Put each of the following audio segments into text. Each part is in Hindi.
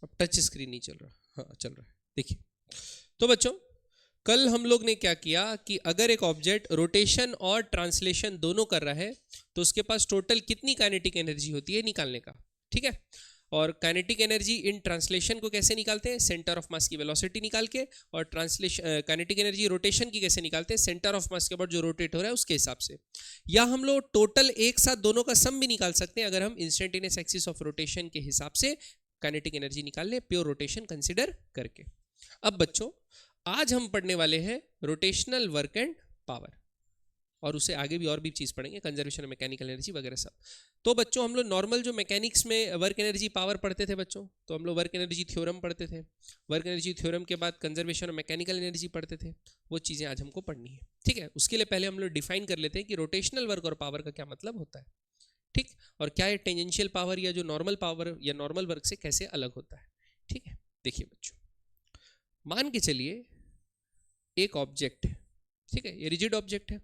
अब टच स्क्रीन नहीं चल रहा, हाँ चल रहा है, देखिए। तो बच्चों कल हम लोग ने क्या किया कि अगर एक ऑब्जेक्ट रोटेशन और ट्रांसलेशन दोनों कर रहा है तो उसके पास टोटल कितनी काइनेटिक एनर्जी होती है निकालने का, ठीक है। और काइनेटिक एनर्जी इन ट्रांसलेशन को कैसे निकालते हैं, सेंटर ऑफ मास की वेलोसिटी निकाल के, और ट्रांसलेशन काइनेटिक एनर्जी रोटेशन की कैसे निकालते हैं, सेंटर ऑफ मास के अबाउट जो रोटेट हो रहा है उसके हिसाब से। या हम लोग टोटल एक साथ दोनों का सम भी निकाल सकते हैं अगर हम इंस्टेंटेनियस एक्सिस ऑफ रोटेशन के हिसाब से काइनेटिक एनर्जी निकाल ले, प्योर रोटेशन कंसिडर करके। अब बच्चों आज हम पढ़ने वाले हैं रोटेशनल वर्क एंड पावर, और उससे आगे भी और भी चीज़ पढ़ेंगे, कंजर्वेशन ऑफ मैकेनिकल एनर्जी वगैरह सब। तो बच्चों हम लोग नॉर्मल जो मैकेनिक्स में वर्क एनर्जी पावर पढ़ते थे बच्चों, तो हम लोग वर्क एनर्जी थ्योरम पढ़ते थे। वर्क एनर्जी थ्योरम के बाद कंजर्वेशन ऑफ मैकेनिकल एनर्जी पढ़ते थे। वो चीज़ें आज हमको पढ़नी है, ठीक है। उसके लिए पहले हम लोग डिफाइन कर लेते हैं कि रोटेशनल वर्क और पावर का क्या मतलब होता है, ठीक, और क्या ये टेंजेंशियल पावर या जो नॉर्मल पावर या नॉर्मल वर्क से कैसे अलग होता है, ठीक है। देखिए बच्चों, मान के चलिए एक ऑब्जेक्ट है, ठीक है, ये रिजिड ऑब्जेक्ट है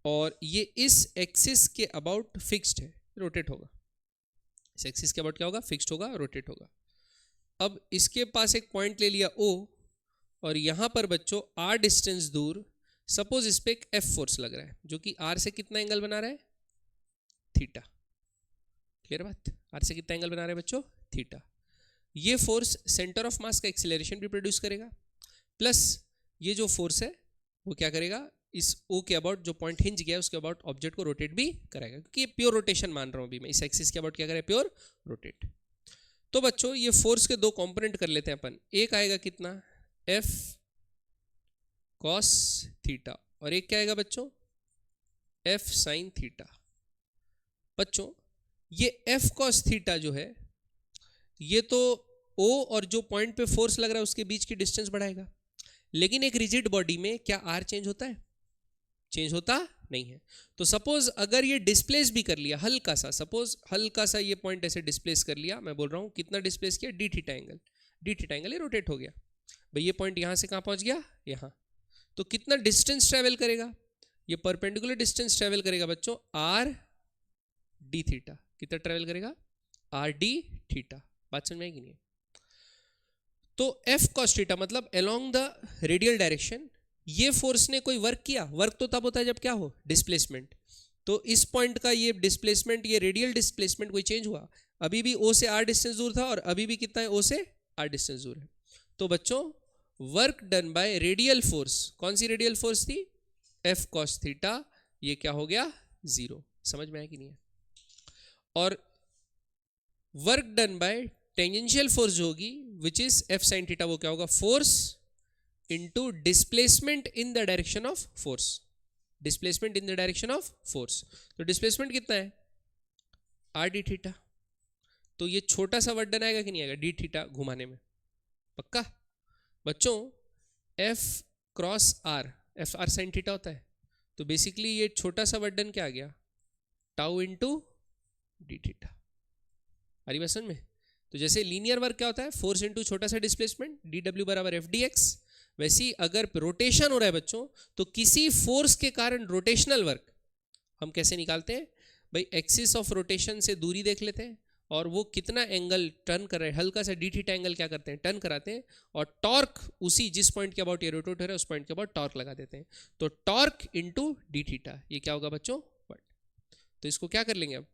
और ये इस एक्सिस के अबाउट फिक्स्ड है, रोटेट होगा। इस एक्सिस के अबाउट क्या होगा, फिक्स्ड होगा, रोटेट होगा। अब इसके पास एक पॉइंट ले लिया O, और यहां पर बच्चों R डिस्टेंस दूर सपोज इस पे एक F फोर्स लग रहा है जो कि R से कितना एंगल बना रहा है, थीटा। क्लियर बात, R से कितना एंगल बना रहा है बच्चों, थीटा। ये फोर्स सेंटर ऑफ मास का एक्सेलरेशन भी प्रोड्यूस करेगा, प्लस ये जो फोर्स है वो क्या करेगा, इस O के अबाउट जो पॉइंट हिंज गया उसके अबाउट ऑब्जेक्ट को रोटेट भी करेगा, क्योंकि ये प्योर रोटेशन मान रहा हूं अभी मैं, इस एक्सिस के अबाउट क्या करेगा, प्योर रोटेट। तो बच्चों ये फोर्स के दो कंपोनेंट कर लेते हैं अपन, एक आएगा कितना, F cos थीटा, और एक क्या आएगा बच्चों, F sin थीटा। बच्चों ये F cos थीटा जो है ये तो O और जो पॉइंट पे फोर्स लग रहा है उसके बीच की डिस्टेंस बढ़ाएगा, लेकिन एक रिजिड बॉडी में क्या R चेंज होता है, चेंज होता नहीं है। तो सपोज अगर ये डिस्प्लेस भी कर लिया हल्का सा, सपोज हल्का सा ये पॉइंट ऐसे डिस्प्लेस कर लिया, मैं बोल रहा हूं कितना डिस्प्लेस किया, D theta angle, D theta angle ये रोटेट हो गया भाई, ये पॉइंट यहां से कहां पहुंच गया, यहां। तो कितना डिस्टेंस ट्रेवल करेगा, ये परपेंडिकुलर डिस्टेंस ट्रेवल करेगा बच्चों आर डी थीटा। कितना ट्रेवल करेगा, आर डी थीटा। बात समझ में आएगी नहीं। तो एफ कॉस थीटा मतलब अलोंग द रेडियल डायरेक्शन ये फोर्स ने कोई वर्क किया, वर्क तो तब होता है जब क्या हो, डिस्प्लेसमेंट। तो इस पॉइंट का ये डिस्प्लेसमेंट, ये रेडियल डिस्प्लेसमेंट कोई चेंज हुआ, अभी भी ओ से आर डिस्टेंस दूर था और अभी भी कितना है, ओ से आर डिस्टेंस दूर है। तो बच्चों work done bye radial force, कौन सी रेडियल फोर्स थी, एफ कॉस थीटा, ये क्या हो गया, जीरो। समझ में आया कि नहीं है। और work done bye tangential force जो होगी which is F sine theta, वो क्या होगा, force into displacement in the direction of force, displacement in the direction of force. तो डिस्प्लेसमेंट कितना है, आर डी थीटा। तो ये छोटा सा वर्क डन आएगा कि नहीं आएगा, डी थीटा घुमाने में, पक्का। बच्चों F cross R, F R sine theta होता है, तो बेसिकली ये छोटा सा वर्क डन क्या आ गया, टाउ इनटू डी थीटा। आ रही बात समझ में। तो जैसे लीनियर वर्क क्या होता है, फोर्स इनटू छोटा सा डिस्प्लेसमेंट, डी डब्ल्यू बराबर एफ डी एक्स, वैसे ही अगर रोटेशन हो रहा है बच्चों तो किसी फोर्स के कारण रोटेशनल वर्क हम कैसे निकालते हैं भाई, एक्सिस ऑफ रोटेशन से दूरी देख लेते हैं और वो कितना एंगल टर्न कर रहे हैं, हल्का सा डी थीटा एंगल क्या करते हैं, टर्न कराते हैं, और टॉर्क उसी जिस पॉइंट के अबाउट ये रोटेट हो रहा है उस पॉइंट के अबाउट टॉर्क लगा देते हैं। तो टॉर्क इनटू डी थीटा, ये क्या होगा बच्चों, वर्क। तो इसको क्या कर लेंगे अब,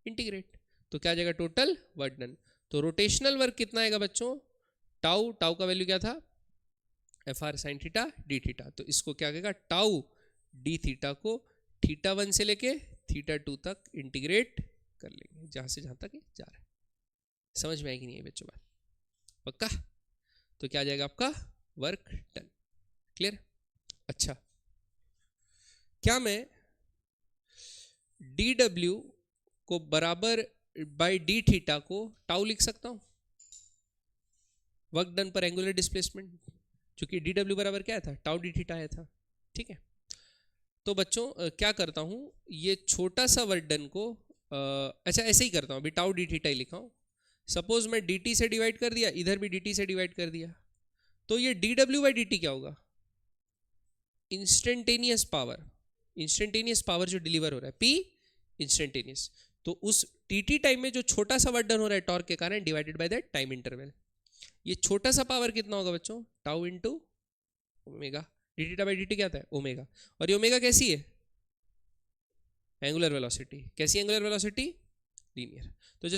इंटीग्रेट, तो क्या जाएगा, टोटल वर्क डन। तो रोटेशनल वर्क कितना आएगा बच्चों, टाउ, टाउ का वैल्यू क्या था, F R sine theta D theta. तो इसको क्या कहेगा, टाउ डी थीटा को थीटा 1 से लेके थीटा 2 तक इंटीग्रेट कर लेंगे, जहां से जहां तक जा रहा है। समझ में आएगी नहीं है बच्चों बात, पक्का। तो क्या जाएगा आपका, वर्क डन। क्लियर। अच्छा, क्या मैं डी डब्ल्यू को बराबर बाय डी थीटा को टाउ लिख सकता हूं, वर्क डन पर एंगुलर डिस्प्लेसमेंट, क्योंकि डी डब्ल्यू बराबर क्या था, टाउ डी थीटा आया था, ठीक है। तो बच्चों क्या करता हूं, ये छोटा सा वर्क डन को अच्छा ऐसे ही करता हूं, अभी टाउ डी थीटा ही लिखा हूं। सपोज मैं डी टी से डिवाइड कर दिया, इधर भी डी टी से डिवाइड कर दिया, तो ये D W by D T क्या होगा, इंस्टेंटेनियस पावर, इंस्टेंटेनियस पावर जो डिलीवर हो रहा है, पी इंस्टेंटेनियस। तो उस टी टाइम में जो छोटा सा वर्क डन हो रहा है टॉर्क के कारण divided by that time interval, ये छोटा सा पावर कितना होगा बच्चों, tau into omega, D by D क्या आता है ओमेगा, और ये ओमेगा कैसी है, एंगुलर वेलोसिटी, कैसी एंगुलर वेलोसिटी, लीनियर। तो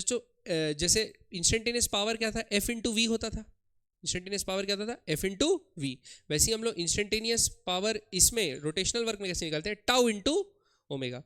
जैसे इंस्टेंटेनियस पावर क्या था, एफ इंटू वी होता था, इंस्टेंटेनियस पावर क्या होता था, एफ इंटू वी। वैसे ही हम लोग इंस्टेंटेनियस पावर इसमें रोटेशनल वर्क में कैसे निकालते हैं, टाउ इंटू ओमेगा।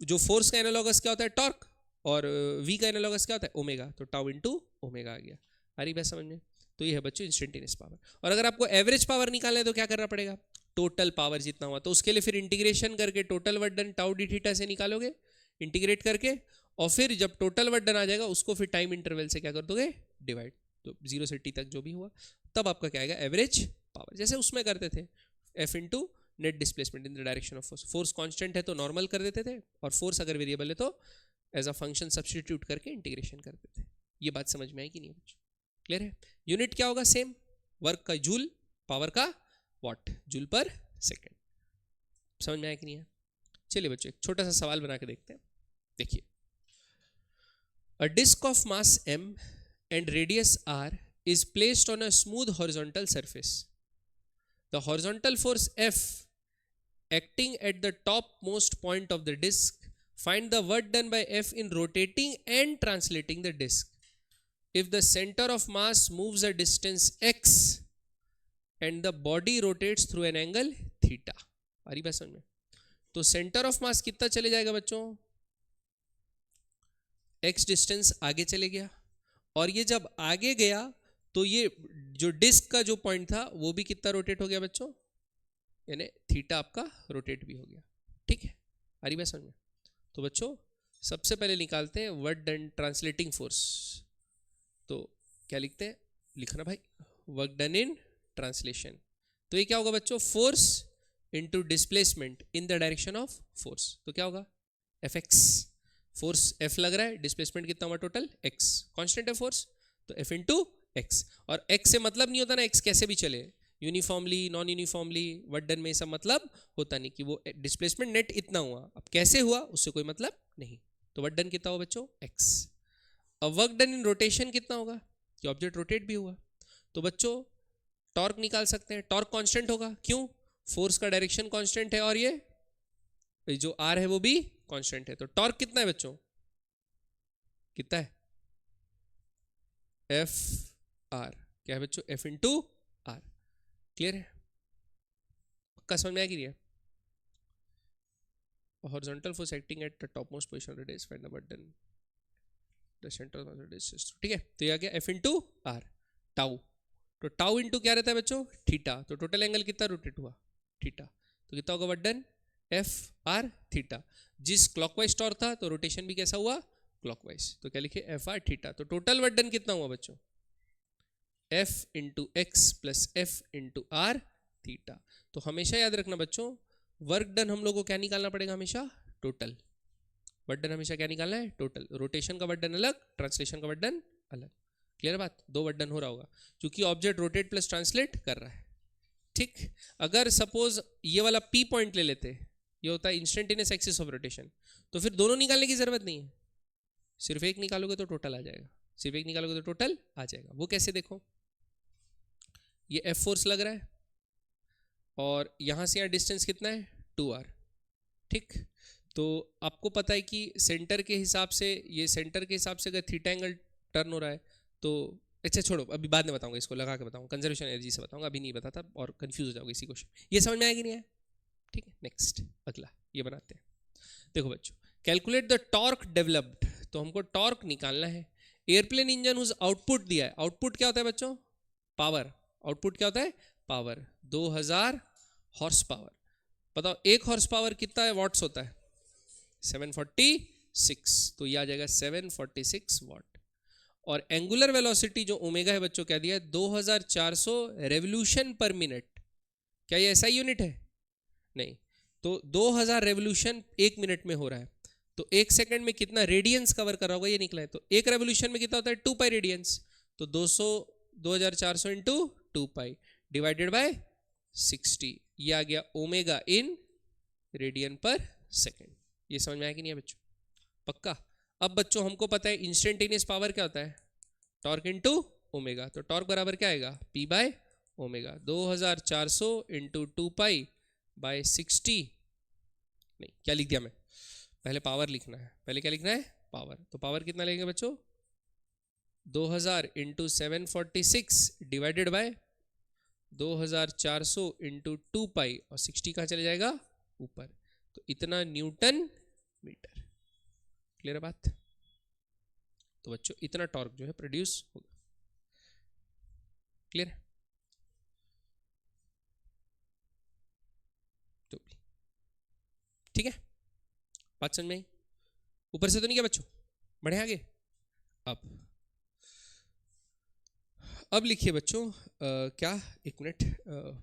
जो फोर्स का एनालॉगस क्या होता है, टॉर्क, और वी का एनालॉगस क्या होता है, ओमेगा, तो टाउ इंटू ओमेगा आ गया। आ रही बात समझ में? तो ये है बच्चों इंस्टेंटेनियस पावर। और अगर आपको एवरेज पावर निकालना है तो क्या करना पड़ेगा, टोटल पावर जितना हुआ, तो उसके लिए फिर इंटीग्रेशन करके total work done tau D theta से निकालोगे, इंटीग्रेट करके, और फिर जब टोटल वर्क डन आ जाएगा उसको फिर टाइम इंटरवल से क्या कर दोगे, डिवाइड, तो 0 से t तक जो भी हुआ, तब आपका क्या आएगा, एवरेज पावर। जैसे उसमें करते थे F into net displacement in the direction of force, force constant है तो नॉर्मल कर देते थे, और फोर्स अगर वेरिएबल है तो एज अ फंक्शन सब्स्टिट्यूट करके इंटीग्रेशन कर देते थे। ये बात समझ में आई कि नहीं बच्चों, क्लियर है? यूनिट क्या होगा, सेम, वर्क का जूल, पावर का वॉट, जूल पर सेकेंड। समझ में आया कि नहीं है? चलिए बच्चों एक छोटा सा सवाल बना के देखते हैं। देखिए, a disc of mass m and radius r is placed on a smooth horizontal surface. The horizontal force F acting at the topmost point of the disk, find the work done by F in rotating and translating the disk. If the center of mass moves a distance x and the body rotates through an angle theta. आ रही बात समझ में? तो सेंटर ऑफ मास कितना चले जाएगा बच्चों, x डिस्टेंस आगे चले गया, और ये जब आगे गया तो ये जो डिस्क का जो पॉइंट था वो भी कितना रोटेट हो गया बच्चों, यानी थीटा आपका रोटेट भी हो गया। ठीक है, आ रही बात समझ में? तो बच्चों सबसे पहले निकालते हैं वर्क डन ट्रांसलेटिंग फोर्स। तो क्या लिखते हैं, लिखना भाई, वर्क डन इन ट्रांसलेशन। तो ये क्या होगा बच्चों, force into displacement in the direction of force, तो क्या होगा, एफ एक्स। फोर्स F लग रहा है, डिस्प्लेसमेंट कितना हुआ टोटल x, कांस्टेंट है फोर्स, तो F इंटू एक्स। और x से मतलब नहीं होता ना, x कैसे भी चले, uniformly non uniformly, work done में सब मतलब होता नहीं कि वो डिस्प्लेसमेंट नेट इतना हुआ, अब कैसे हुआ उससे कोई मतलब नहीं। तो वर्क डन कितना हुआ बच्चों, x। अब वर्क डन इन रोटेशन कितना होगा, कि ऑब्जेक्ट रोटेट भी हुआ। तो बच्चों टॉर्क निकाल सकते हैं, टॉर्क कांस्टेंट होगा, क्यों, फोर्स का डायरेक्शन कांस्टेंट है और ये जो R है वो भी कांस्टेंट है। तो टॉर्क कितना है बच्चों, कितना है, एफ आर, क्या है बच्चों, एफ इंटू आर। क्लियर है, पक्का समझ में आ गई है? Horizontal force acting at the topmost position of the disc, find the work done the centre of the disc. ठीक है, तो ये आ गया एफ इंटू आर, टाउ। तो टाउ इंटू क्या रहता है बच्चों, थीटा। तो टोटल एंगल कितना रोटेट हुआ, थीटा। तो कितना होगा work done, F R theta. जिस क्लॉकवाइज टॉर्क था तो रोटेशन भी कैसा हुआ, क्लॉकवाइज, तो क्या लिखे, एफ आर थीटा। तो टोटल वर्क डन कितना हुआ बच्चों, F into X plus F into R theta. तो हमेशा याद रखना बच्चों, वर्क डन हम लोग को क्या निकालना पड़ेगा, हमेशा टोटल। वर्क डन हमेशा क्या निकालना है, टोटल। रोटेशन का वर्क डन अलग, ट्रांसलेशन का वर्क डन अलग। क्लियर बात, दो वर्क डन हो रहा होगा क्योंकि ऑब्जेक्ट रोटेट प्लस ट्रांसलेट कर रहा है। ठीक, अगर सपोज ये वाला पी पॉइंट ले लेते, ये होता है इंस्टेंटेनियस एक्सिस ऑफ रोटेशन, तो फिर दोनों निकालने की जरूरत नहीं है, सिर्फ एक निकालोगे तो टोटल आ जाएगा, सिर्फ एक निकालोगे तो टोटल आ जाएगा। वो कैसे, देखो ये एफ फोर्स लग रहा है और यहां से यहां डिस्टेंस कितना है, 2r। ठीक, तो आपको पता है कि सेंटर के हिसाब से, ये सेंटर के हिसाब से अगर थीटा एंगल टर्न हो रहा है तो, अच्छा छोड़ो अभी बाद में बताऊंगा, इसको लगा के बताऊंगा, कंजर्वेशन एनर्जी से बताऊंगा, अभी नहीं बताता और कंफ्यूज हो जाओगे इसी क्वेश्चन। ये समझ में आया कि नहीं आया? ठीक है, नेक्स्ट अगला ये बनाते हैं। देखो बच्चों, कैलकुलेट द टॉर्क डेवलप्ड, तो हमको टॉर्क निकालना है। एयरप्लेन इंजन उस आउटपुट दिया है, आउटपुट क्या होता है बच्चों, पावर। आउटपुट क्या होता है, पावर, 2000 हॉर्स पावर। बताओ एक हॉर्स पावर कितना है, वॉट्स होता है 746, तो ये आ जाएगा 746 वॉट। और एंगुलर वेलोसिटी जो ओमेगा है बच्चों क्या दिया है, 2400 रेवोल्यूशन पर मिनट। क्या ये ऐसा यूनिट है, नहीं, तो 2000 रेवोल्यूशन एक मिनट में हो रहा है, तो एक सेकंड में कितना रेडियंस कवर कर रहा होगा ये निकला है। तो एक रेवोल्यूशन में कितना होता है, 2 पाई रेडियंस, तो 2400 इंटू 2 पाई डिवाइडेड बाय 60, ये आ गया ओमेगा इन रेडियन पर सेकेंड। ये समझ में आया कि नहीं है बच्चों, पक्का? अब बच्चों हमको पता है इंस्टेंटेनियस पावर क्या होता है, टॉर्क इनटू ओमेगा। तो टॉर्क बराबर क्या आएगा, P बाय ओमेगा। 2400 इंटू 2π/60, नहीं क्या लिख दिया मैं, पहले पावर लिखना है, पहले क्या लिखना है, पावर। तो पावर कितना लेंगे बच्चों, 2000 इंटू 746 डिवाइडेड बाय 2400 इंटू 2π, और 60 कहाँ चले जाएगा, ऊपर। तो इतना न्यूटन मीटर। क्लियर है बात। तो बच्चों इतना टॉर्क जो है प्रोड्यूस होगा। क्लियर है, तो ठीक है, बात समझ में आई। ऊपर से तो नहीं क्या बच्चों, बढ़े आगे। अब लिखिए बच्चों क्या, एक मिनट,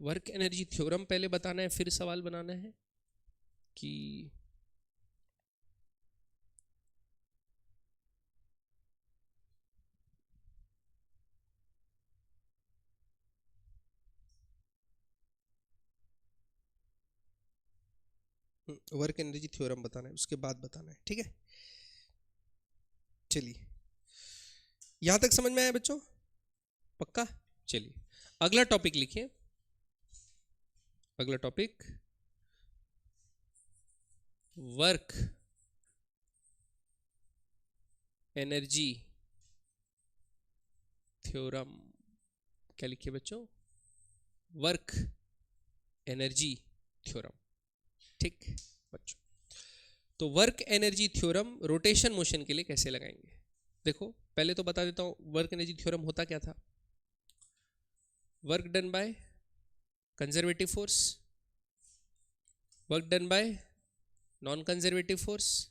वर्क एनर्जी थ्योरम पहले बताना है फिर सवाल बनाना है कि वर्क एनर्जी थ्योरम बताना है उसके बाद बताना है, ठीक है। चलिए यहां तक समझ में आया बच्चों, पक्का। चलिए अगला टॉपिक लिखिए, अगला टॉपिक वर्क एनर्जी थ्योरम। क्या लिखिए बच्चों, वर्क एनर्जी थ्योरम। ठीक बच्चों, तो work energy theorem rotation motion के लिए कैसे लगाएंगे। देखो पहले तो बता देता हूं वर्क एनर्जी थ्योरम होता क्या था। Work done by conservative force, work done by non conservative force,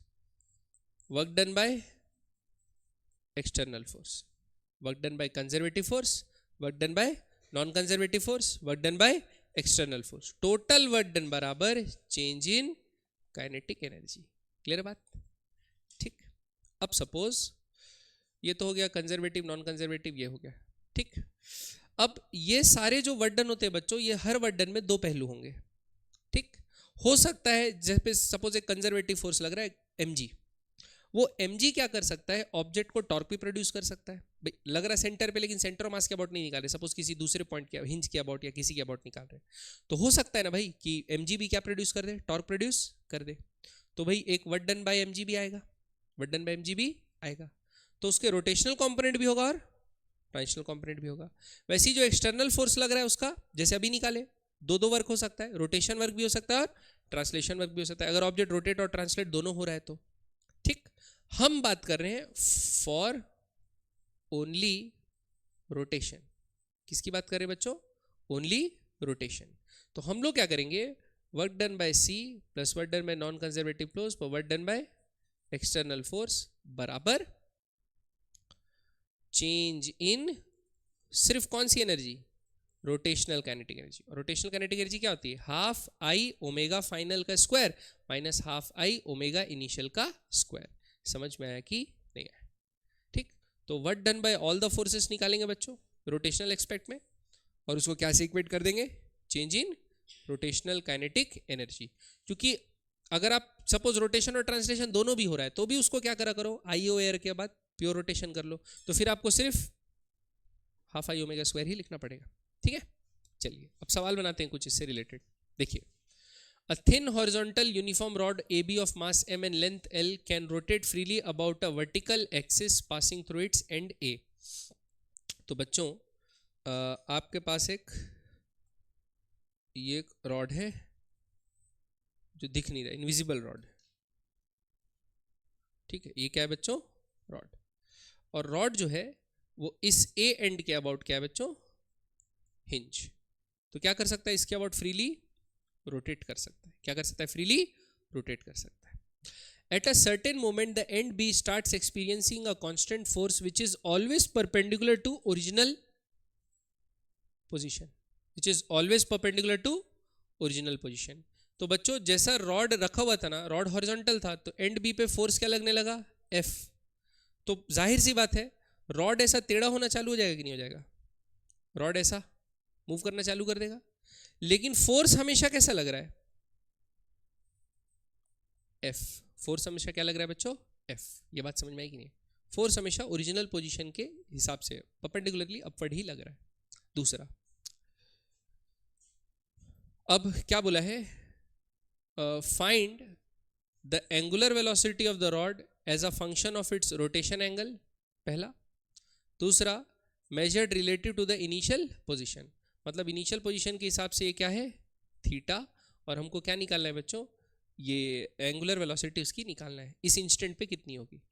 work done by external force, work done by conservative force, work done by non conservative force, work done by external force. Total work done बराबर change in kinetic energy. Clear बात, ठीक। अब सपोज ये तो हो गया कंजर्वेटिव नॉन कंजर्वेटिव, ये हो गया, ठीक। अब ये सारे जो वर्क डन होते हैं बच्चों, ये हर वर्क डन में दो पहलू होंगे, ठीक। हो सकता है जैसे सपोज एक कंजर्वेटिव फोर्स लग रहा है mg, वो mg क्या कर सकता है, ऑब्जेक्ट को टॉर्क भी प्रोड्यूस कर सकता है। भाई लग रहा है सेंटर पे, लेकिन सेंटर ऑफ मास के अबाउट नहीं निकाल रहे, सपोज किसी दूसरे पॉइंट के हिंज के अबाउट या किसी के अबाउट निकाल रहे, तो हो सकता है ना भाई कि mg भी क्या प्रोड्यूस कर दे, टॉर्क प्रोड्यूस कर दे। तो भाई एक वर्क डन बाय mg भी आएगा, वर्क डन बाय mg भी आएगा, तो उसके रोटेशनल कंपोनेंट भी होगा और ट्रांजिशनल कंपोनेंट भी होगा। वैसे ही जो एक्सटर्नल फोर्स लग रहा है उसका, जैसे अभी निकाले, दो दो वर्क हो सकता है, रोटेशन वर्क भी हो सकता है और ट्रांसलेशन वर्क भी हो सकता है, अगर ऑब्जेक्ट रोटेट और ट्रांसलेट दोनों हो रहा है तो, ठीक। हम बात कर रहे हैं फॉर ओनली रोटेशन। किसकी बात कर रहे हैं बच्चों, ओनली रोटेशन। तो हम लोग क्या करेंगे, work done by C plus work done by non conservative force पर work done by external force बराबर चेंज इन सिर्फ कौन सी एनर्जी, रोटेशनल काइनेटिक एनर्जी। और रोटेशनल काइनेटिक एनर्जी क्या होती है, हाफ आई ओमेगा फाइनल का square minus half I omega initial का स्क्वायर। समझ में आया कि नहीं आया, ठीक। तो work done by all the forces निकालेंगे बच्चों रोटेशनल एस्पेक्ट में, और उसको क्या से इक्वेट कर देंगे, change in rotational kinetic energy. क्योंकि अगर आप सपोज रोटेशन और ट्रांसलेशन दोनों भी हो रहा है तो भी उसको क्या करा करो, आई ओ एयर के बाद प्योर रोटेशन कर लो, तो फिर आपको सिर्फ हाफ आई ओमेगा स्क्वायर ही लिखना पड़ेगा, ठीक है। चलिए अब सवाल बनाते हैं कुछ इससे रिलेटेड। देखिए, a thin horizontal uniform rod AB of mass m and length L can rotate freely about a vertical axis passing through its end A। तो बच्चों आपके पास ये एक रॉड है जो दिख नहीं रहा, इनविजिबल रॉड, ठीक है। ये क्या है बच्चों, रॉड। और रॉड जो है वो इस ए एंड के अबाउट क्या है बच्चों, हिंज। तो क्या कर सकता है, इसके अबाउट फ्रीली रोटेट कर सकता है। क्या कर सकता है, फ्रीली रोटेट कर सकता है। At a certain moment the end B starts experiencing a constant force which is always perpendicular to original position, which is always perpendicular to original position. तो बच्चों जैसा रॉड रखा हुआ था ना, रॉड हॉरिजॉन्टल था, तो एंड बी पे फोर्स क्या लगने लगा, एफ। तो जाहिर सी बात है रॉड ऐसा टेढ़ा होना चालू हो जाएगा कि नहीं हो जाएगा, रॉड ऐसा मूव करना चालू कर देगा। लेकिन फोर्स हमेशा कैसा लग रहा है, एफ। फोर्स हमेशा क्या लग रहा है बच्चों, एफ। ये बात समझ में आई कि नहीं? फोर्स हमेशा ओरिजिनल पोजीशन के हिसाब से परपेंडिकुलरली अपवर्ड ही लग रहा है। दूसरा, अब क्या बोला है, find the angular velocity of the rod as a function of its rotation angle, पहला। दूसरा, measured relative to the initial position, मतलब इनिशियल पोजीशन के हिसाब से ये क्या है, थीटा, और हमको क्या निकालना है बच्चों, ये एंगुलर वेलोसिटी उसकी निकालना है, इस इंस्टेंट पे कितनी होगी।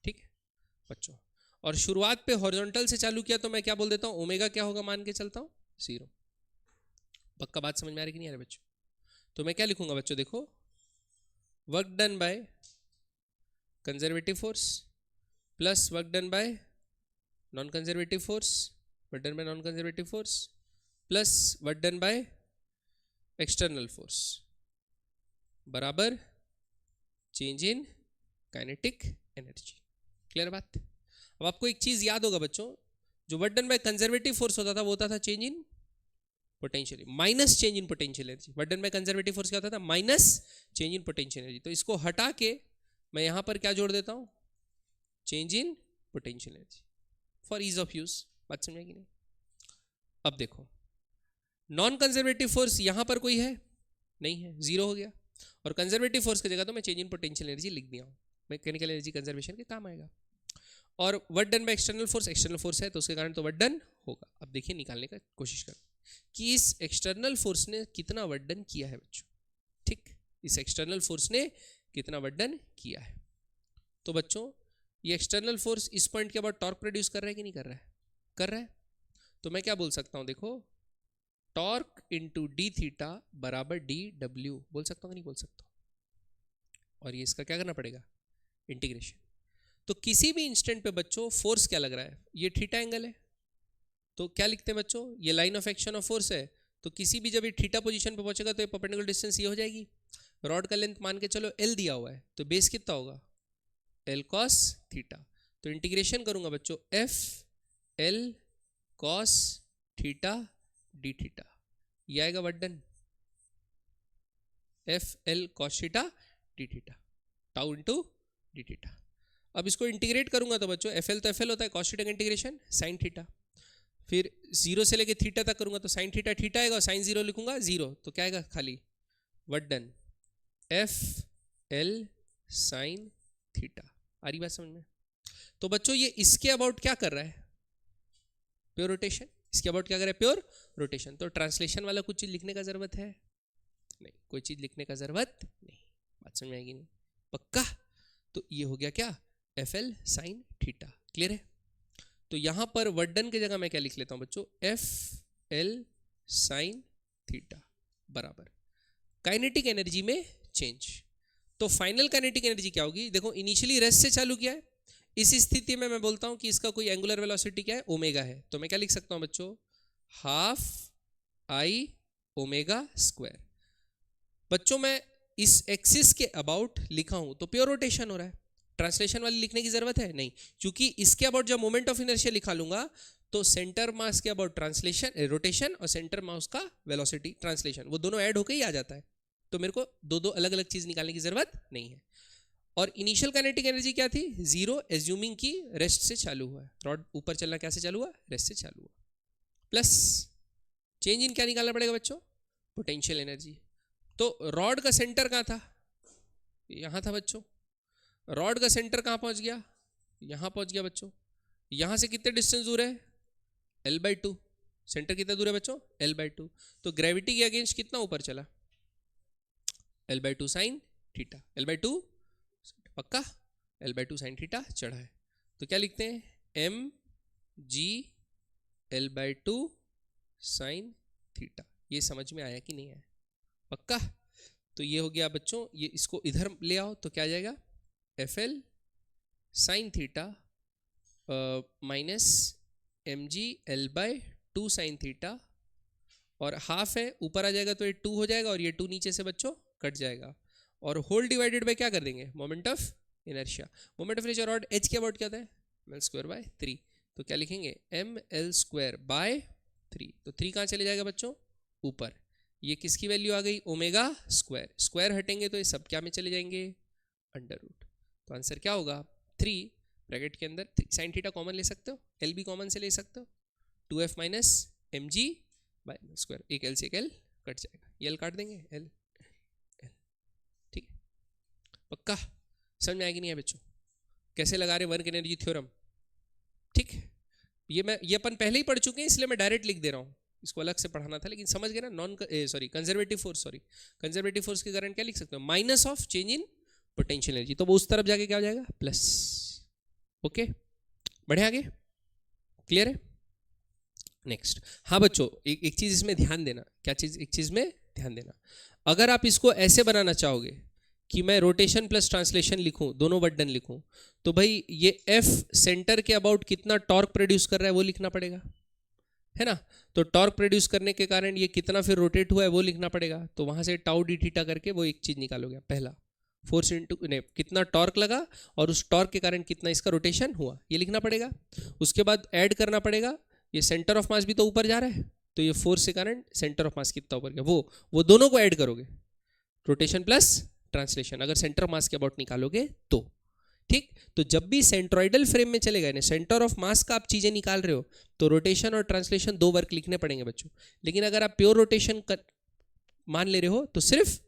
ठीक है बच्चों, और शुरुआत पे हॉरिजॉन्टल से चालू किया तो मैं क्या बोल देता हूँ, ओमेगा क्या होगा मान के चलता हूँ, 0। पक्का बात समझ में आ रही कि नहीं आ रही बच्चों? तो मैं क्या लिखूंगा बच्चों, देखो, work done by conservative force plus work done by non conservative force, work done by non conservative force plus work done by external force बराबर change in kinetic energy. Clear बात? अब आपको एक चीज याद होगा बच्चों, जो work done by conservative force होता था वो होता था change in potential, minus change in potential energy. Work done by conservative force क्या होता था, minus change in potential energy. तो इसको हटा के मैं यहां पर क्या जोड़ देता हूं, change in potential energy, for ease of use. बात समझ कि नहीं? अब देखो, नॉन कंजर्वेटिव फोर्स यहां पर कोई है नहीं है, 0 हो गया, और कंजर्वेटिव फोर्स की जगह तो मैं चेंज इन पोटेंशियल एनर्जी लिख दिया हूं, मैकेनिकल एनर्जी कंजर्वेशन के काम आएगा। और work done by external force है तो उसके कारण तो वर्क डन होगा। अब देखिए निकालने का कोशिश करो कि इस एक्सटर्नल फोर्स ने कितना वर्क डन किया है बच्चों। ठीक, इस एक्सटर्नल फोर्स ने कितना वर्क डन किया है। तो बच्चों ये एक्सटर्नल फोर्स इस पॉइंट के बाद टॉर्क प्रोड्यूस कर रहा है कि नहीं कर रहा है? कर रहा है। तो मैं क्या बोल सकता हूं, देखो, टॉर्क इंटू डी थीटा बराबर डी डब्ल्यू, बोल सकता हूं कि नहीं बोल सकता? और ये इसका क्या करना पड़ेगा, इंटीग्रेशन। तो किसी भी इंस्टेंट पे बच्चों फोर्स क्या लग रहा है, ये थीटा एंगल है, तो क्या लिखते हैं बच्चों, ये line of action of force है, तो किसी भी जब ये थीटा पोजीशन पे पहुंचेगा तो ये परपेंडिकुलर डिस्टेंस ये हो जाएगी। रॉड का लेंथ मान के चलो एल दिया हुआ है, तो बेस कितना होगा, एल कॉस थीटा। तो इंटीग्रेशन करूंगा बच्चों, F L cos theta D theta, ये आएगा work done, F L cos theta D theta, tau into D theta. अब इसको इंटीग्रेट करूंगा तो बच्चों एफ एल तो एफ एल होता है, कॉस थीटा का इंटीग्रेशन साइन थीटा, फिर 0 से लेके थीटा तक करूंगा तो साइन थीटा थीटा आएगा, और साइन 0 लिखूंगा 0, तो क्या आएगा खाली work done, F L sine theta. आ रही बात समझ में? तो बच्चों ये इसके अबाउट क्या कर रहा है, प्योर रोटेशन। इसके अबाउट क्या कर रहा है, प्योर रोटेशन। तो ट्रांसलेशन वाला कुछ चीज लिखने का जरूरत है नहीं, कोई चीज लिखने का जरूरत नहीं। बात समझ में आएगी नहीं? पक्का? तो ये हो गया क्या, F L sine theta. Clear है? तो यहां पर वर्क डन की जगह मैं क्या लिख लेता हूं बच्चों, एफ एल साइन थीटा बराबर काइनेटिक एनर्जी में चेंज। तो फाइनल काइनेटिक एनर्जी क्या होगी, देखो इनिशियली रेस्ट से चालू किया है, इस स्थिति में मैं बोलता हूं कि इसका कोई एंगुलर वेलोसिटी क्या है, ओमेगा है। तो मैं क्या लिख सकता हूं बच्चों, हाफ आई ओमेगा स्क्वायर। बच्चों मैं इस एक्सिस के अबाउट लिखा हूं तो प्योर रोटेशन हो रहा है, ट्रांसलेशन वाली लिखने की जरूरत है नहीं, क्योंकि इसके अबाउट जब मोमेंट ऑफ इनर्शिया लिखा लूंगा तो सेंटर मास के अबाउट ट्रांसलेशन रोटेशन और सेंटर मास का वेलोसिटी ट्रांसलेशन, वो दोनों ऐड होकर ही आ जाता है। तो मेरे को दो दो अलग अलग चीज निकालने की जरूरत नहीं है। और इनिशियल काइनेटिक एनर्जी क्या थी, 0, एज्यूमिंग की रेस्ट से चालू हुआ है, रॉड ऊपर चलना कैसे चालू हुआ, रेस्ट से चालू हुआ, प्लस चेंज इन क्या निकालना पड़ेगा बच्चों, पोटेंशियल एनर्जी। तो रॉड का सेंटर कहां था, यहां था बच्चों। रॉड का सेंटर कहां पहुंच गया, यहां पहुंच गया बच्चों। यहां से कितने डिस्टेंस दूर है, L/2। सेंटर कितना दूर है बच्चों, L/2। तो ग्रेविटी के अगेंस्ट कितना ऊपर चला, L/2 साइन थीटा, L/2 पक्का, L/2 साइन थीटा चढ़ा है। तो क्या लिखते हैं, M G L/2 sine theta. ये समझ में आया कि नहीं आया, पक्का? तो ये हो गया बच्चों, ये इसको इधर ले आओ तो क्या आ जाएगा, F L sine theta minus M G L/2 sine theta, और हाफ है ऊपर आ जाएगा तो ये 2 हो जाएगा, और ये 2 नीचे से बच्चों कट जाएगा, और होल डिवाइडेड बाय क्या कर देंगे, moment of inertia. Moment of inertia rod H के अबाउट क्या था, ml²/3। तो क्या लिखेंगे, ml²/3। तो 3 कहाँ चले जाएगा बच्चों, ऊपर। ये किसकी वैल्यू आ गई, ओमेगा स्क्वायर। स्क्वायर हटेंगे तो ये सब क्या में चले जाएंगे, अंडर रूट। तो आंसर क्या होगा 3 ब्रैकेट के अंदर साइन थीटा कॉमन ले सकते हो, एल भी कॉमन से ले सकते हो, 2f minus M G by L square, एक एल से एक एल कट जाएगा, ये एल काट देंगे, एल एल, ठीक है, पक्का समझ में आएगी नहीं है बच्चों कैसे लगा रहे वर्क एनर्जी थ्योरम, ठीक। ये अपन पहले ही पढ़ चुके हैं इसलिए मैं डायरेक्ट लिख दे रहा हूँ, इसको अलग से पढ़ाना था, लेकिन समझ गए ना, कंजर्वेटिव फोर्स के कारण क्या लिख सकते हो, minus of change in potential energy, तो वो उस तरफ जाके क्या हो जाएगा प्लस, ओके बढ़े आगे, क्लियर है। नेक्स्ट, हाँ बच्चों एक चीज इसमें ध्यान देना, क्या चीज, एक चीज में ध्यान देना, अगर आप इसको ऐसे बनाना चाहोगे कि मैं रोटेशन प्लस ट्रांसलेशन लिखूं, दोनों वर्डन लिखूं, तो भाई ये एफ सेंटर के अबाउट कितना टॉर्क प्रोड्यूस कर रहा है वो लिखना पड़ेगा, है ना, तो टॉर्क प्रोड्यूस करने के कारण ये कितना फिर रोटेट हुआ है वो लिखना पड़ेगा, तो वहां से टाउ डी थीटा करके वो एक चीज निकालोगे, पहला फोर्स इंटू कितना टॉर्क लगा और उस टॉर्क के कारण कितना इसका रोटेशन हुआ, ये लिखना पड़ेगा। उसके बाद ऐड करना पड़ेगा, ये सेंटर ऑफ मास भी तो ऊपर जा रहा है, तो ये फोर्स के कारण सेंटर ऑफ मास कितना ऊपर गया, वो दोनों को ऐड करोगे, रोटेशन प्लस ट्रांसलेशन, अगर सेंटर ऑफ मास के अबाउट निकालोगे तो, ठीक। तो जब भी सेंट्रोइडल फ्रेम में चले गए, सेंटर ऑफ मास का आप चीजें निकाल रहे हो, तो रोटेशन और ट्रांसलेशन दो वर्क लिखने पड़ेंगे बच्चों, लेकिन अगर आप प्योर रोटेशन मान ले रहे हो तो सिर्फ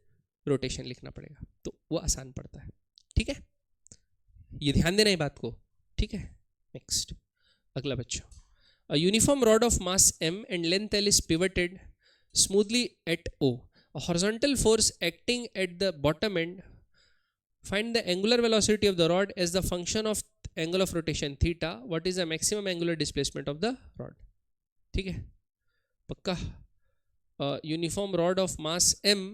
रोटेशन लिखना पड़ेगा, तो वो आसान पड़ता है, ठीक है, ये ध्यान देना है बात को, ठीक है। नेक्स्ट, अगला बच्चों, a uniform rod of mass m and length l is pivoted smoothly at O, a horizontal force acting at the bottom end, find the angular velocity of the rod as the function of angle of rotation theta, what is the maximum angular displacement of the rod, ठीक है, पक्का। Uniform rod of mass m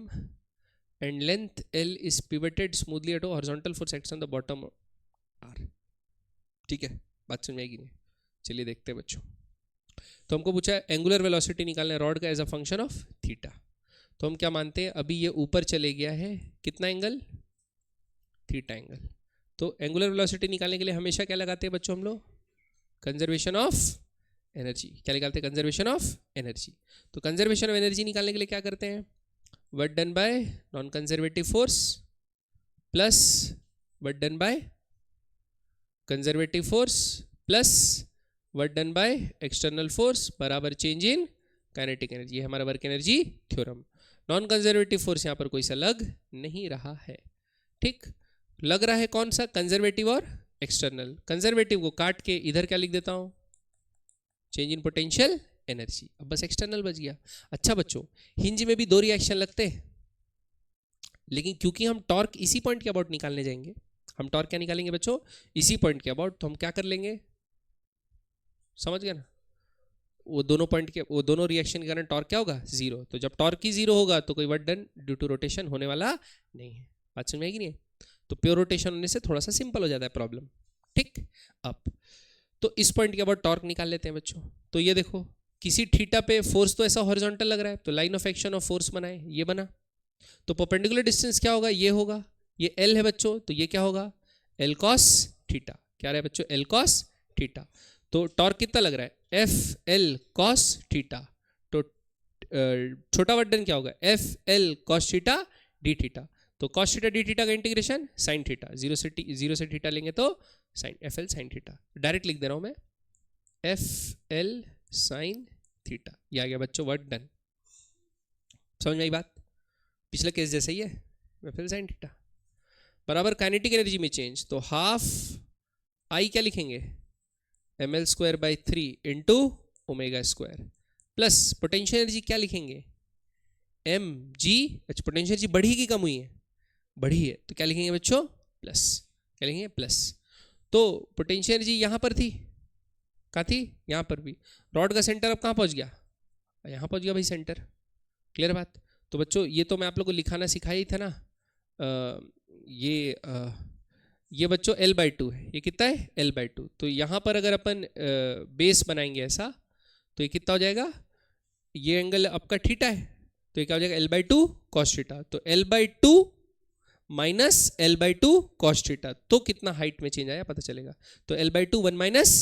and length L is pivoted smoothly at a horizontal force acts on the bottom R, ठीक है, बात समझ में आएगी नहीं, चलिए देखते हैं बच्चों। तो हमको पूछा है एंगुलर वेलोसिटी निकालना है रॉड का as a function of theta, तो हम क्या मानते हैं, अभी ये ऊपर चले गया है, कितना एंगल, थीटा एंगल, तो एंगुलर वेलोसिटी निकालने के लिए हमेशा क्या लगाते हैं बच्चों हम लोग, कंजर्वेशन ऑफ एनर्जी, क्या निकालते हैं, कंजर्वेशन ऑफ एनर्जी। तो कंजर्वेशन ऑफ एनर्जी निकालने के लिए क्या करते हैं, work done by non conservative force plus work done by conservative force plus work done by external force बराबर चेंज इन काइनेटिक एनर्जी, है हमारा work energy theorem. Non conservative force यहाँ पर कोई सा लग नहीं रहा है, ठीक, लग रहा है कौन सा, कंजर्वेटिव और एक्सटर्नल, कंजर्वेटिव को काट के इधर क्या लिख देता हूँ, चेंज इन पोटेंशियल एनर्जी, अब बस एक्सटर्नल बच गया। अच्छा बच्चों, हिंज में भी दो रिएक्शन लगते हैं, लेकिन क्योंकि हम टॉर्क इसी पॉइंट के अबाउट निकालने जाएंगे, हम टॉर्क क्या निकालेंगे बच्चों, इसी पॉइंट के अबाउट, तो हम क्या कर लेंगे, समझ गए ना, वो दोनों पॉइंट के, वो दोनों रिएक्शन के कारण टॉर्क क्या होगा, जीरो, तो जब टॉर्क ही जीरो होगा तो कोई work done due to rotation होने वाला नहीं है, बात समझ में आएगी नहीं, तो प्योर रोटेशन होने से थोड़ा सा सिंपल हो जाता है प्रॉब्लम, ठीक। अब तो इस पॉइंट के अबाउट टॉर्क निकाल लेते हैं बच्चों, तो ये देखो किसी थीटा पे फोर्स तो ऐसा हॉरिजॉन्टल लग रहा है, तो line of action of force बनाए, ये बना, तो परपेंडिकुलर डिस्टेंस क्या होगा, ये होगा, ये एल है बच्चों, तो ये क्या होगा, एल कॉस थीटा, क्या रहा है बच्चों, एल कॉस थीटा, तो टॉर्क कितना लग रहा है, एफ एल कॉस थीटा, तो छोटा वर्डन क्या होगा, F L cos theta D theta, तो कॉस थीटा डी थीटा का इंटीग्रेशन साइन थीटा, जीरो से थीटा लेंगे तो sine F L sine theta, direct लिख दे रहा हूं मैं, एफ एल साइन थीटा, ये आ गया बच्चों वर्क डन, समझ में आई बात, पिछले केस जैसे ही है, एफ एल साइन थीटा बराबर काइनेटिक एनर्जी में चेंज, तो हाफ आई क्या लिखेंगे, M L square by 3 into omega square, plus potential energy क्या लिखेंगे, एम जी, अच्छा पोटेंशियल एनर्जी बढ़ी की कम हुई है, बढ़ी है, तो क्या लिखेंगे बच्चों, प्लस, क्या लिखेंगे प्लस, तो पोटेंशियल एनर्जी यहाँ पर थी, कहाँ थी, यहाँ पर भी, रॉड का सेंटर अब कहाँ पहुँच गया, यहाँ पहुँच गया भाई सेंटर, क्लियर बात। तो बच्चों ये तो मैं आप लोग को लिखाना सिखाया ही था ना, ये बच्चों L/2 है, ये कितना है L/2, तो यहाँ पर अगर अपन बेस बनाएंगे ऐसा, तो ये कितना हो जाएगा, ये एंगल आपका थीटा है, तो ये क्या हो जाएगा L/2 cos थीटा, तो L/2 minus L/2 cos theta, तो कितना हाइट में चेंज आया पता चलेगा, तो L/2 1 माइनस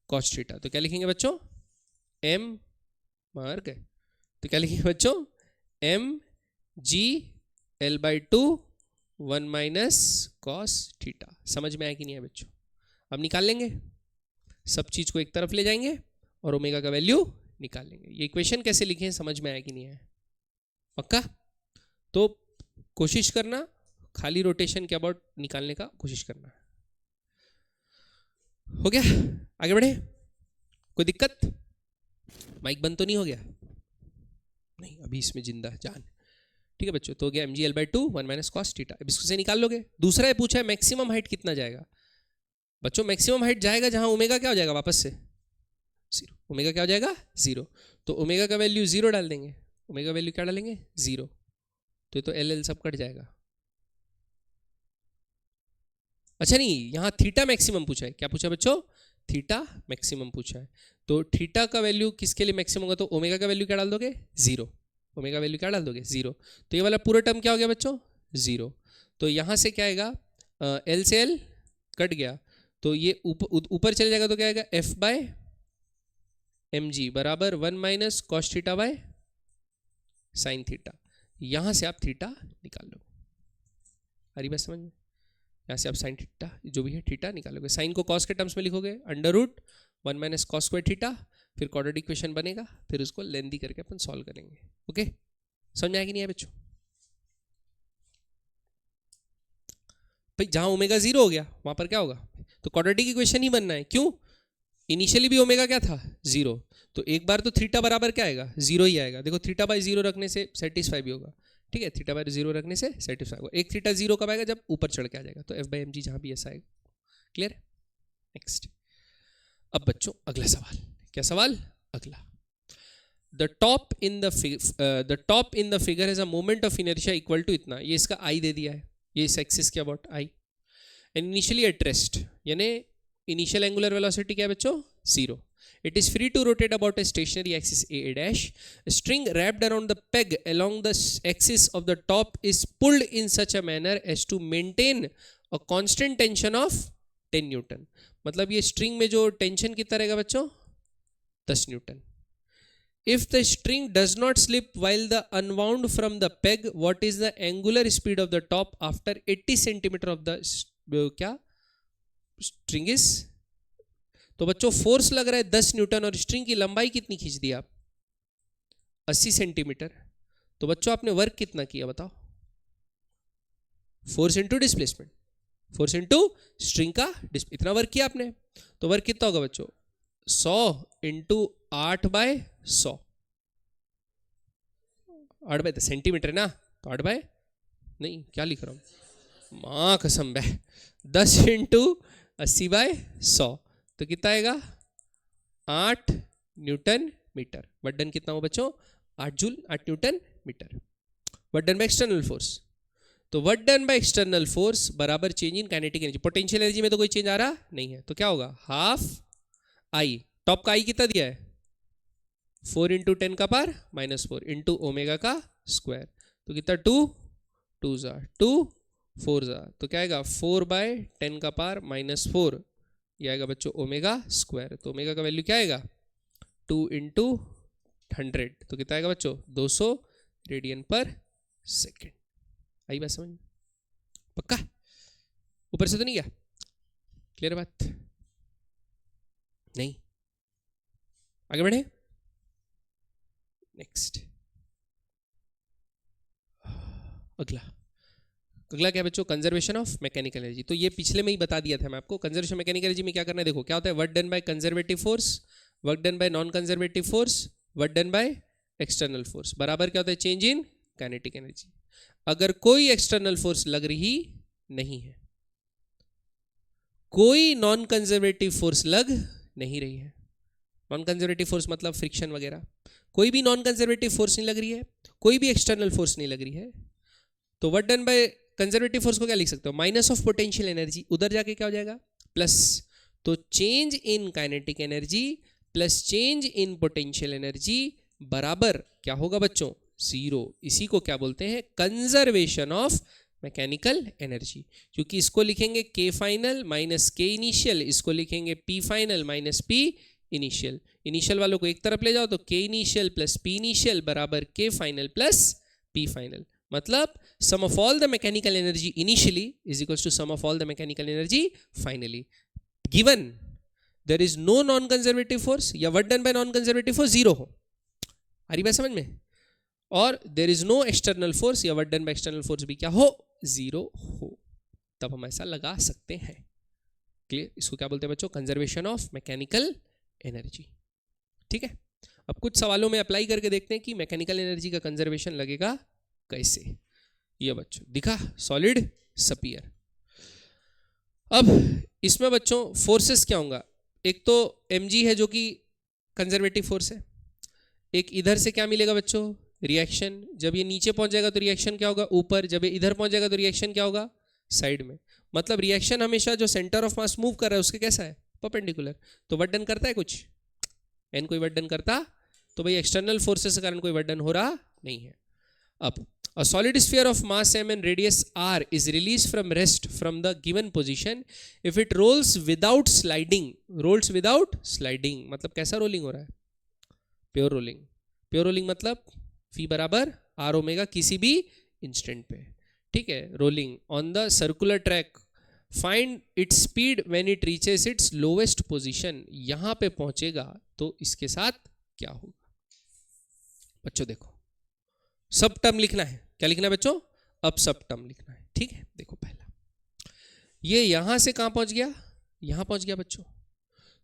cos थीटा, तो क्या लिखेंगे बच्चों, m मार गए, तो क्या लिखेंगे बच्चों, m g L/2 1 minus cos theta. समझ में आया कि नहीं है बच्चों? अब निकाल लेंगे, सब चीज को एक तरफ ले जाएंगे और ओमेगा का वैल्यू निकाल लेंगे। ये इक्वेशन कैसे लिखे समझ में आया कि नहीं है? पक्का? तो कोशिश करना खाली रोटेशन के अबाउट निकालने का कोशिश करना। हो गया? आगे बढ़े? कोई दिक्कत? माइक बंद तो नहीं हो गया? नहीं, अभी इसमें जिंदा जान। ठीक है बच्चों, तो हो गया mgl/2 1 माइनस कॉस थीटा। अब इसको से निकाल लोगे। दूसरा ये पूछा है मैक्सिमम हाइट कितना जाएगा। बच्चों मैक्सिमम हाइट जाएगा जहां ओमेगा क्या हो जाएगा वापस से 0। ओमेगा क्या हो जाएगा 0। तो ओमेगा का वैल्यू 0 डाल देंगे। ओमेगा वैल्यू क्या डालेंगे 0। तो एल सब कट जाएगा। अच्छा नहीं, यहां थीटा मैक्सिमम पूछा है। क्या पूछा बच्चों? थीटा मैक्सिमम पूछा है। तो थीटा का वैल्यू किसके लिए मैक्सिमम होगा? तो ओमेगा का वैल्यू क्या डाल दोगे 0। ओमेगा वैल्यू क्या डाल दोगे 0। तो ये वाला पूरा टर्म क्या हो गया बच्चों 0। तो यहां से क्या आएगा एल से एल कट गया, तो ये ऊपर चले जाएगा। तो क्या आएगा एफ बाय एम जी बराबर 1 minus cos theta by sine theta. यहां से आप थीटा निकाल लो। आ रही बात समझ में? यहाँ से आप साइन थीटा जो भी है थीटा निकालोगे। साइन को कॉस के टर्म्स में लिखोगे √1 माइनस कॉस स्क्वायर थीटा, फिर क्वाड्रेटिक इक्वेशन बनेगा, फिर उसको लेंदी करके अपन सॉल्व करेंगे। ओके, समझ में आया कि नहीं है बच्चों? भाई जहां ओमेगा 0 हो गया वहां पर क्या होगा? तो क्वाड्रेटिक इक्वेशन ही बनना है। क्यों? इनिशियली भी ओमेगा क्या था 0, तो एक बार तो थीटा बराबर क्या आएगा 0 ही आएगा। देखो थीटा बाय 0 रखने से सेटिस्फाई भी होगा। ठीक है, थीटा बाय 0 रखने से सेटिस्फाई होगा। एक थीटा 0 कब आएगा? जब ऊपर चढ़ के आ जाएगा। तो एफ बाई एम जी जहां भी ऐसा आएगा। क्लियर? नेक्स्ट। अब बच्चों अगला सवाल। क्या सवाल? अगला, the top in the figure has a moment of inertia equal to इतना। ये इसका आई दे दिया है, ये इस एक्सिस के about I, and initially at rest, यानी इनिशियल एंगुलर वेलोसिटी क्या है बच्चों 0. It is free to rotate about a stationary axis A dash. A string wrapped around the peg along the axis of the top is pulled in such a manner as to maintain a constant tension of 10 Newton. मतलब ये स्ट्रिंग में जो टेंशन कितना रहेगा बच्चों 10 Newton. If the string does not slip while the unwound from the peg, what is the angular speed of the top after 80 centimeter of the क्या स्ट्रिंग इज। तो बच्चों फोर्स लग रहा है 10 न्यूटन और स्ट्रिंग की लंबाई कितनी खींच दी आप 80 सेंटीमीटर। तो बच्चों आपने वर्क कितना किया बताओ? Force into displacement, force into string का इतना वर्क किया आपने। तो वर्क कितना होगा बच्चों 100 इंटू 8/100। 8 सेंटीमीटर ना, तो 8 बाय नहीं क्या लिख रहा हूं मां कसम बे 10 इंटू 80/100 तो कितना आएगा 8 न्यूटन मीटर। वर्क डन कितना हो बच्चों 8 joule 8 newton metre. Work done by external force, तो work done by external force बराबर change in kinetic energy. Potential energy में तो कोई चेंज आ रहा नहीं है, तो क्या होगा हाफ आई। टॉप का आई कितना दिया है 4 इंटू 10 का पावर -4 इंटू ओमेगा का स्क्वायर, तो कितना 2 2 2 4 तो क्या आएगा 4/10 का पावर -4, ये आएगा बच्चों ओमेगा स्क्वायर। तो ओमेगा का वैल्यू क्या आएगा 2 इंटू 100, तो कितना आएगा बच्चों 200 रेडियन पर सेकेंड। आई बात समझ? पक्का? ऊपर से तो नहीं गया? क्लियर बात? नहीं? आगे बढ़े। नेक्स्ट अगला क्या बच्चों कंजर्वेशन ऑफ मैकेनिकल एनर्जी। तो ये पिछले में ही बता दिया था मैं आपको। कंजर्वेशन मैकेनिकल एनर्जी में क्या करना है देखो, क्या होता है work done by conservative force, work done by non conservative force, work done by external force बराबर क्या होता है चेंज इन काइनेटिक एनर्जी। अगर कोई एक्सटर्नल फोर्स लग रही नहीं है, कोई नॉन कंजर्वेटिव फोर्स लग नहीं रही है, नॉन कंजर्वेटिव फोर्स मतलब फ्रिक्शन वगैरह, कोई भी नॉन कंजर्वेटिव फोर्स नहीं लग रही है, कोई भी एक्सटर्नल फोर्स नहीं लग रही है, तो work done by conservative force को क्या लिख सकते हो माइनस ऑफ पोटेंशियल एनर्जी, उधर जाके क्या हो जाएगा प्लस। तो change in kinetic energy plus change in potential energy बराबर क्या होगा बच्चों 0। इसी को क्या बोलते हैं कंजर्वेशन ऑफ मैकेनिकल एनर्जी। क्योंकि इसको लिखेंगे K final minus K initial, इसको लिखेंगे P final minus P initial. Initial वालों को एक तरफ ले जाओ तो K initial plus P initial बराबर K final plus P final. मतलब sum of all the mechanical energy initially is equals to sum of all the mechanical energy finally, given there is no non conservative force या work done by non conservative force zero हो, आ रही बात समझ में, और there is no external force या work done by external force भी क्या हो, जीरो हो, तब हम ऐसा लगा सकते हैं। क्लियर? इसको क्या बोलते हैं बच्चों, कंजर्वेशन ऑफ मैकेनिकल एनर्जी। ठीक है, अब कुछ सवालों में अप्लाई करके देखते हैं कि मैकेनिकल एनर्जी का कंजर्वेशन लगेगा कैसे। ये बच्चों दिखा, सॉलिड स्फीयर। अब इसमें बच्चों फोर्सेस क्या होंगे, एक तो mg है जो कि कंजर्वेटिव फोर्स है, एक इधर से क्या मिलेगा बच्चों, रिएक्शन, जब ये नीचे पहुंच जाएगा तो रिएक्शन क्या होगा, ऊपर, जब ये इधर पहुंच जाएगा तो रिएक्शन क्या होगा, साइड में। मतलब रिएक्शन हमेशा जो सेंटर ऑफ मास मूव कर रहा है उसके कैसा है, परपेंडिकुलर। तो वर्क डन करता है कुछ, एन कोई वर्क डन करता, तो भाई एक्सटर्नल फोर्सेस के कारण कोई वर्क डन हो रहा नहीं है। अब a solid sphere of mass m and radius r is released from rest from the given position if it rolls without sliding, rolls without sliding मतलब कैसा रोलिंग हो रहा है, प्योर रोलिंग। प्योर रोलिंग मतलब v बराबर r ओमेगा किसी भी इंस्टेंट पे। ठीक है, rolling on the circular track, find its speed when it reaches it's lowest position, यहां पे पहुंचेगा तो इसके साथ क्या होगा। बच्चों देखो, सब टर्म लिखना है, क्या लिखना है बच्चों, अब सब टर्म लिखना है। ठीक है, देखो पहला ये यहां से कहां पहुंच गया, यहां पहुंच गया बच्चों,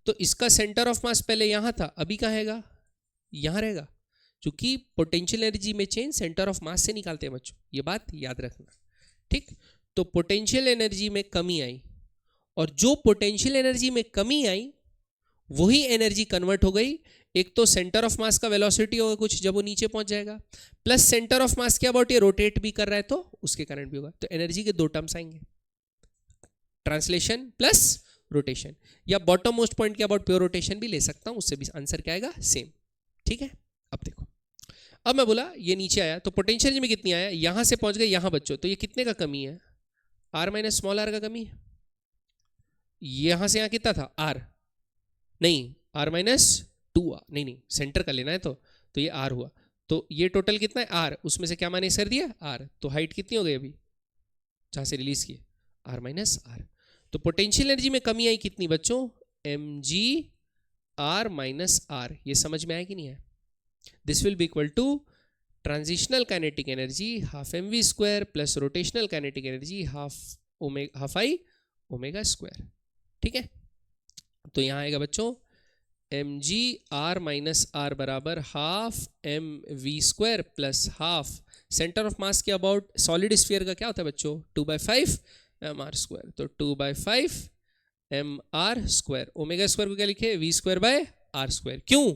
तो इसका सेंटर ऑफ मास पहले यहां था, अभी कहां रहेगा, यहां रहेगा, क्योंकि पोटेंशियल एनर्जी में चेंज सेंटर ऑफ मास से निकालते हैं बच्चों, ये बात याद रखना। ठीक, तो पोटेंशियल एनर्जी में कमी आई, और जो पोटेंशियल एनर्जी में कमी आई वही एनर्जी कन्वर्ट हो गई, एक तो सेंटर ऑफ मास का वेलोसिटी होगा कुछ जब वो नीचे पहुंच जाएगा, प्लस सेंटर ऑफ मास क्या अबाउट ये रोटेट भी कर रहा है तो उसके कारण भी होगा। तो एनर्जी के दो टर्म्स आएंगे, ट्रांसलेशन प्लस रोटेशन, या बॉटम मोस्ट पॉइंट के अबाउट प्योर रोटेशन भी ले सकता हूं, उससे भी आंसर क्या आएगा, सेम। ठीक है, अब देखो, अब मैं बोला ये नीचे आया तो पोटेंशियल में कितनी आया, यहां से पहुंच गए यहां बच्चों, तो ये कितने का कमी है, आर माइनस स्मॉल आर का कमी है। यहां से यहां कितना था, आर नहीं, आर माइनस 2 नहीं सेंटर का लेना है, तो ये आर हुआ, तो ये टोटल कितना है आर, उसमें से क्या माने सर दिया आर, तो हाइट कितनी हो गई अभी जहां से रिलीज किए, आर माइनस आर। तो पोटेंशियल एनर्जी में कमी आई कितनी बच्चों, M G R minus R. ये समझ में आया कि नहीं है, this will be equal to translational kinetic energy half M we square plus rotational kinetic energy half I omega square. ठीक है, तो यहां आएगा बच्चों M G R minus R बराबर half M we square plus half centre of mass के अबाउट सॉलिड स्फीयर का क्या होता है बच्चों, 2/5 एम आर स्क्वायर, तो 2/5 M R square. Omega square को क्या लिखे, V square by are square, क्यों,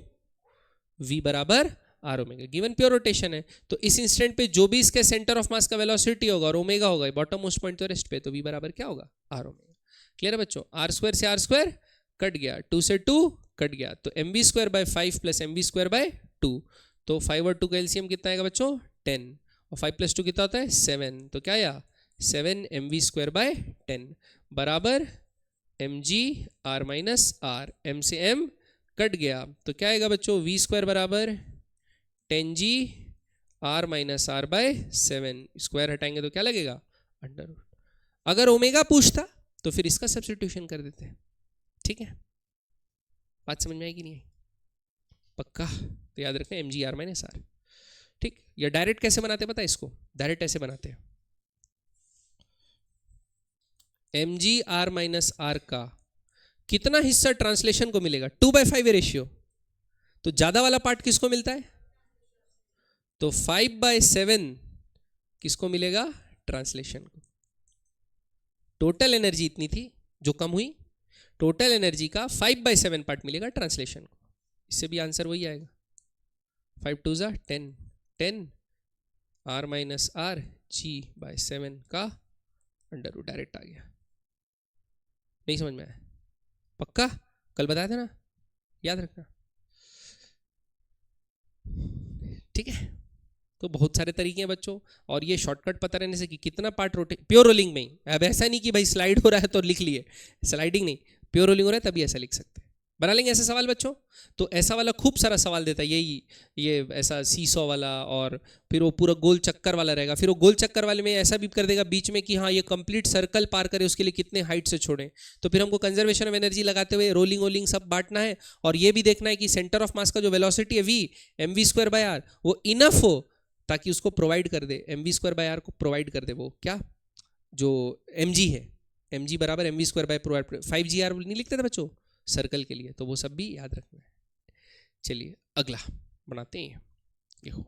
वी बराबर R omega, given pure rotation है, तो इस इंस्टेंट पे जो भी इसके सेंटर ऑफ मास का वेलोसिटी होगा और ओमेगा होगा, बॉटम मोस्ट पॉइंट तो रेस्ट पे, तो वी बराबर क्या होगा, आर ओमेगा। क्लियर है बच्चों, आर स्क्वायर से आर स्क्वायर कट गया, 2 से 2 कट गया, तो M we square by 5 plus M we square by 2, तो 5 और 2 का एलसीएम कितना आएगा बच्चों 10, और 5 + 2 कितना होता है 7, तो क्या आया 7 एम वी स्क्वायर बाय 10 बराबर M G R minus R, M से एम कट गया, तो क्या आएगा बच्चों वी स्क्वायर बराबर 10 G R minus R by 7, square हटाएंगे तो क्या लगेगा अंडर रूट। अगर ओमेगा पूछता तो फिर इसका सब्स्टिट्यूशन कर देते हैं। ठीक है, बात समझ में आएगी नहीं आई, पक्का, तो याद रखना M G R minus R. ठीक, या डायरेक्ट कैसे बनाते हैं पता है इसको, डायरेक्ट ऐसे बनाते हैं, M G R minus R का कितना हिस्सा ट्रांसलेशन को मिलेगा, 2/5 रेशियो, तो ज्यादा वाला पार्ट किसको मिलता है, तो 5/7 किसको मिलेगा, ट्रांसलेशन को। टोटल एनर्जी इतनी थी जो कम हुई, टोटल एनर्जी का 5/7 पार्ट मिलेगा ट्रांसलेशन को, इससे भी आंसर वही आएगा, 5 2 ज़ा 10, 10 r minus r g by 7 का अंडर रूट, डायरेक्ट आ गया। नहीं समझ में आया, पक्का, कल बताया था ना, याद रखना। ठीक है, तो बहुत सारे तरीके हैं बच्चों, और ये शॉर्टकट पता रहने से कि कितना पार्ट रोटेट, प्योर रोलिंग में ही, अब ऐसा नहीं कि भाई स्लाइड हो रहा है तो लिख लिए, स्लाइडिंग नहीं, प्योर रोलिंग हो रहा है तभी ऐसा लिख सकते हैं। बना लेंगे ऐसे सवाल बच्चों? तो ऐसा वाला खूब सारा सवाल देता है, यही ये ऐसा सीसॉ वाला, और फिर वो पूरा गोल चक्कर वाला रहेगा। फिर वो गोल चक्कर वाले में ऐसा भी कर देगा बीच में कि हाँ ये कंप्लीट सर्कल पार करे, उसके लिए कितने हाइट से छोड़ें। तो फिर हमको कंजर्वेशन ऑफ एनर्जी लगाते हुए रोलिंग वोलिंग सब बांटना है, और ये भी देखना है कि सेंटर ऑफ मास का जो वेलोसिटी है v mv²/r वो इनफ हो ताकि उसको प्रोवाइड कर दे, mv²/r को प्रोवाइड कर दे वो क्या, जो mg है, mg बराबर mv²/प्रोवाइड 5gr नहीं लिखते थे बच्चों सर्कल के लिए, तो वो सब भी याद रखना है। चलिए अगला बनाते हैं। देखो,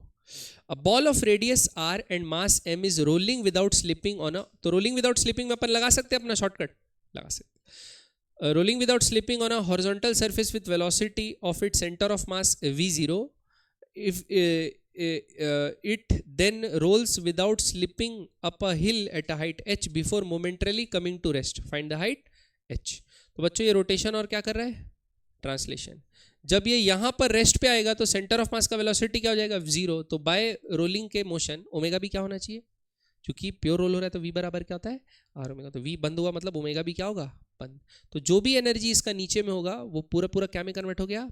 a ball of radius r and mass m is rolling without slipping on a, तो रोलिंग विदाउट स्लिपिंग में अपन लगा सकते हैं अपना शॉर्टकट, लगा सकते। Rolling without slipping on a horizontal surface with velocity of it centre of mass v0, if it then rolls without slipping up a hill at a height h before momentarily coming to rest, find the height h। तो बच्चों ये रोटेशन और क्या कर रहा है, ट्रांसलेशन। जब ये यहाँ पर रेस्ट पे आएगा तो सेंटर ऑफ मास का वेलोसिटी क्या हो जाएगा, जीरो। तो बाय रोलिंग के मोशन ओमेगा भी क्या होना चाहिए, क्योंकि प्योर रोल हो रहा है तो v बराबर क्या होता है, आर ओमेगा। तो v बंद हुआ मतलब ओमेगा भी क्या होगा, बंद। तो जो भी एनर्जी इसका नीचे में होगा वो पूरा पूरा क्या में कन्वर्ट हो गया,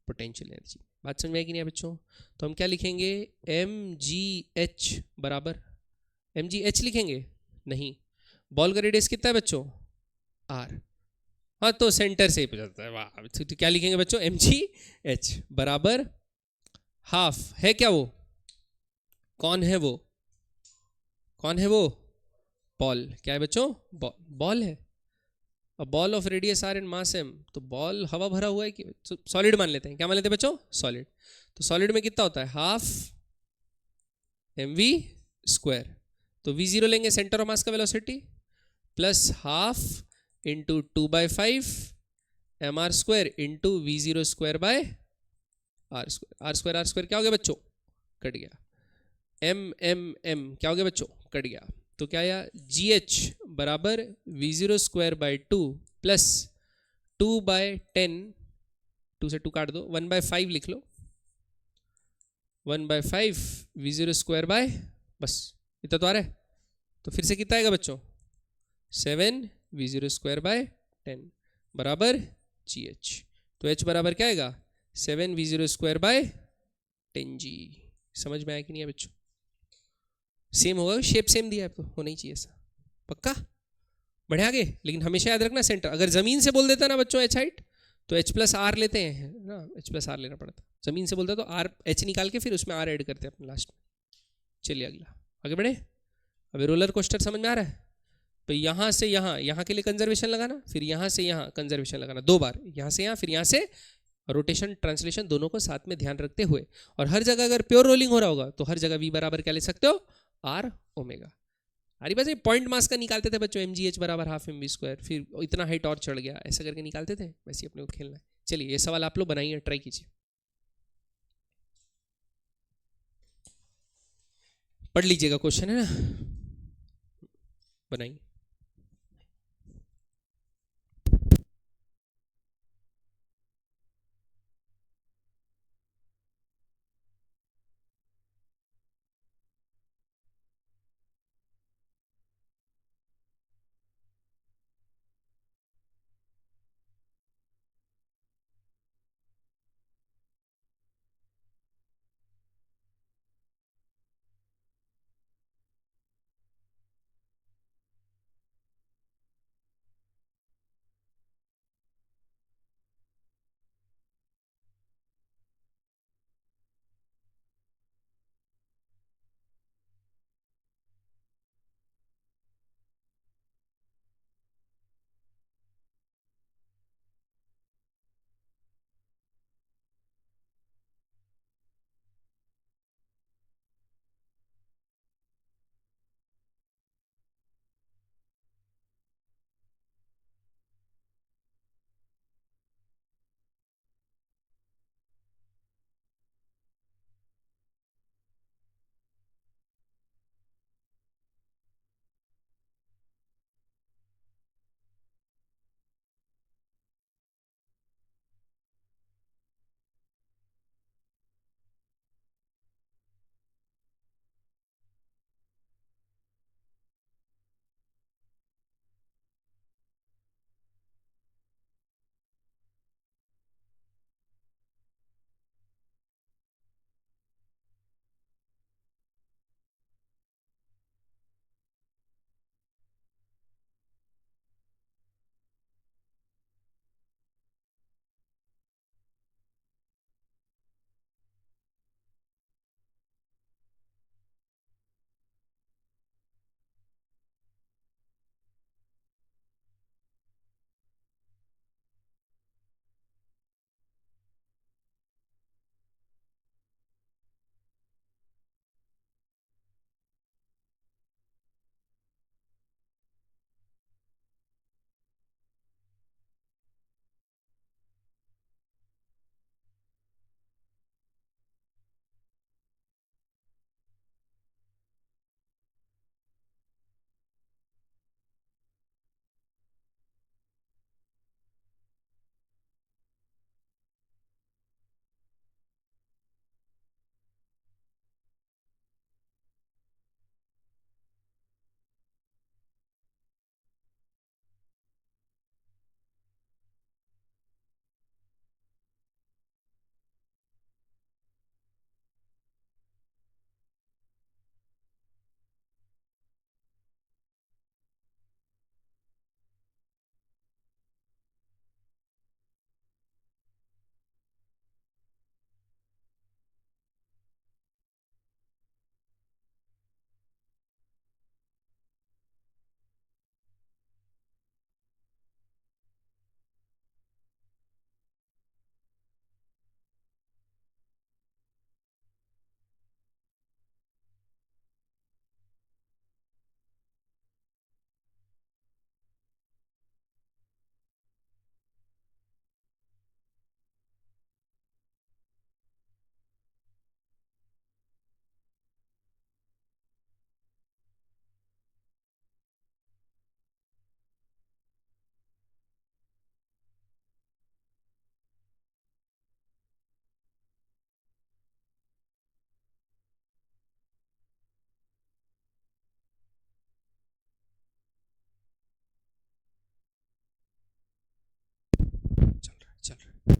पोटेंशियल एनर्जी। बात समझ में आएगी नहीं बच्चों? तो हम क्या लिखेंगे, एम जी एच बराबर, एम जी एच लिखेंगे नहीं, बॉल का रेडियस कितना है बच्चों, आर। हाँ तो सेंटर से ही जाता है, वाह। तो क्या लिखेंगे बच्चों, एम जी एच बराबर हाफ है क्या, वो कौन है, वो कौन है, वो बॉल। क्या है बच्चों, बॉल है। अब ball of radius r and mass m, तो बॉल हवा भरा हुआ है कि सॉलिड मान लेते हैं, क्या मान लेते हैं बच्चों, सॉलिड। तो सॉलिड में कितना होता है, हाफ एम वी स्क्वायर। तो वी जीरो लेंगे सेंटर ऑफ मास का velocity, plus half into 2/5 M R square into v zero square by are square. R square क्या हो गया बच्चों, कट गया। एम क्या हो गया बच्चों, कट गया। तो क्या आया, जी एच बराबर we zero square by 2 plus 2/10, 2 से 2 काट दो, 1/5 लिख लो, 1/5 वी जीरो स्क्वायर बाय, बस इतना तो आ रहा है। तो फिर से कितना आएगा बच्चों, 7 वी जीरो स्क्वायर बाय 10 बराबर जी एच। तो एच बराबर क्या आएगा, 7 वी जीरो स्क्वायर बाय 10 जी। समझ में आया कि नहीं है बच्चों? सेम होगा, शेप सेम दिया है तो होना ही चाहिए ऐसा, पक्का। बढ़े आगे, लेकिन हमेशा याद रखना सेंटर। अगर जमीन से बोल देता ना बच्चों एच हाइट, तो एच प्लस आर लेते हैं ना, एच प्लस आर लेना पड़ता। जमीन से बोलता तो आर एच निकाल के फिर उसमें आर ऐड करते हैं अपने लास्ट में। चलिए अगला आगे बढ़े। अभी रोलर कोस्टर समझ में आ रहा है? तो यहाँ से यहाँ, यहाँ के लिए कंजर्वेशन लगाना, फिर यहाँ से यहाँ कंजर्वेशन लगाना, 2 बार, यहाँ से यहाँ फिर यहाँ से रोटेशन ट्रांसलेशन दोनों को साथ में ध्यान रखते हुए। और हर जगह अगर प्योर रोलिंग हो रहा होगा तो हर जगह वी बराबर क्या ले सकते हो, आर ओमेगा। अरे बस पॉइंट मास का निकालते थे बच्चों, एम जी एच बराबर हाफ एम वी स्क्वायर, फिर इतना हाइट और चढ़ गया, ऐसा करके निकालते थे, वैसे अपने को खेलना है। चलिए ये सवाल आप लोग बनाइए, ट्राई कीजिए, पढ़ लीजिएगा, क्वेश्चन है ना, बनाइए। चल रहा है।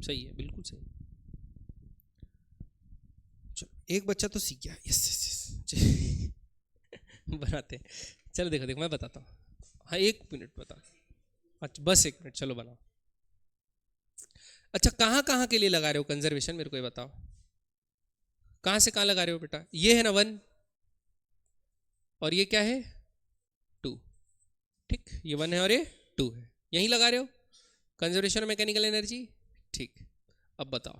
सही है, बिल्कुल सही। चलो एक बच्चा तो सीख गया, यस यस यस। बनाते हैं, चलो देखो देखो मैं बताता हूँ। हाँ 1 मिनट बता। अच्छा बस 1 मिनट, चलो बनाओ। अच्छा कहाँ कहाँ के लिए लगा रहे हो कंजर्वेशन, मेरे को ये बताओ। कहाँ से कहाँ लगा रहे हो बेटा? ये है ना 1, और ये क्या है 2। ठीक, ये 1 है और ये 2 है, यहीं लगा रहे हो कंजर्वेशन मैकेनिकल एनर्जी। ठीक, अब बताओ,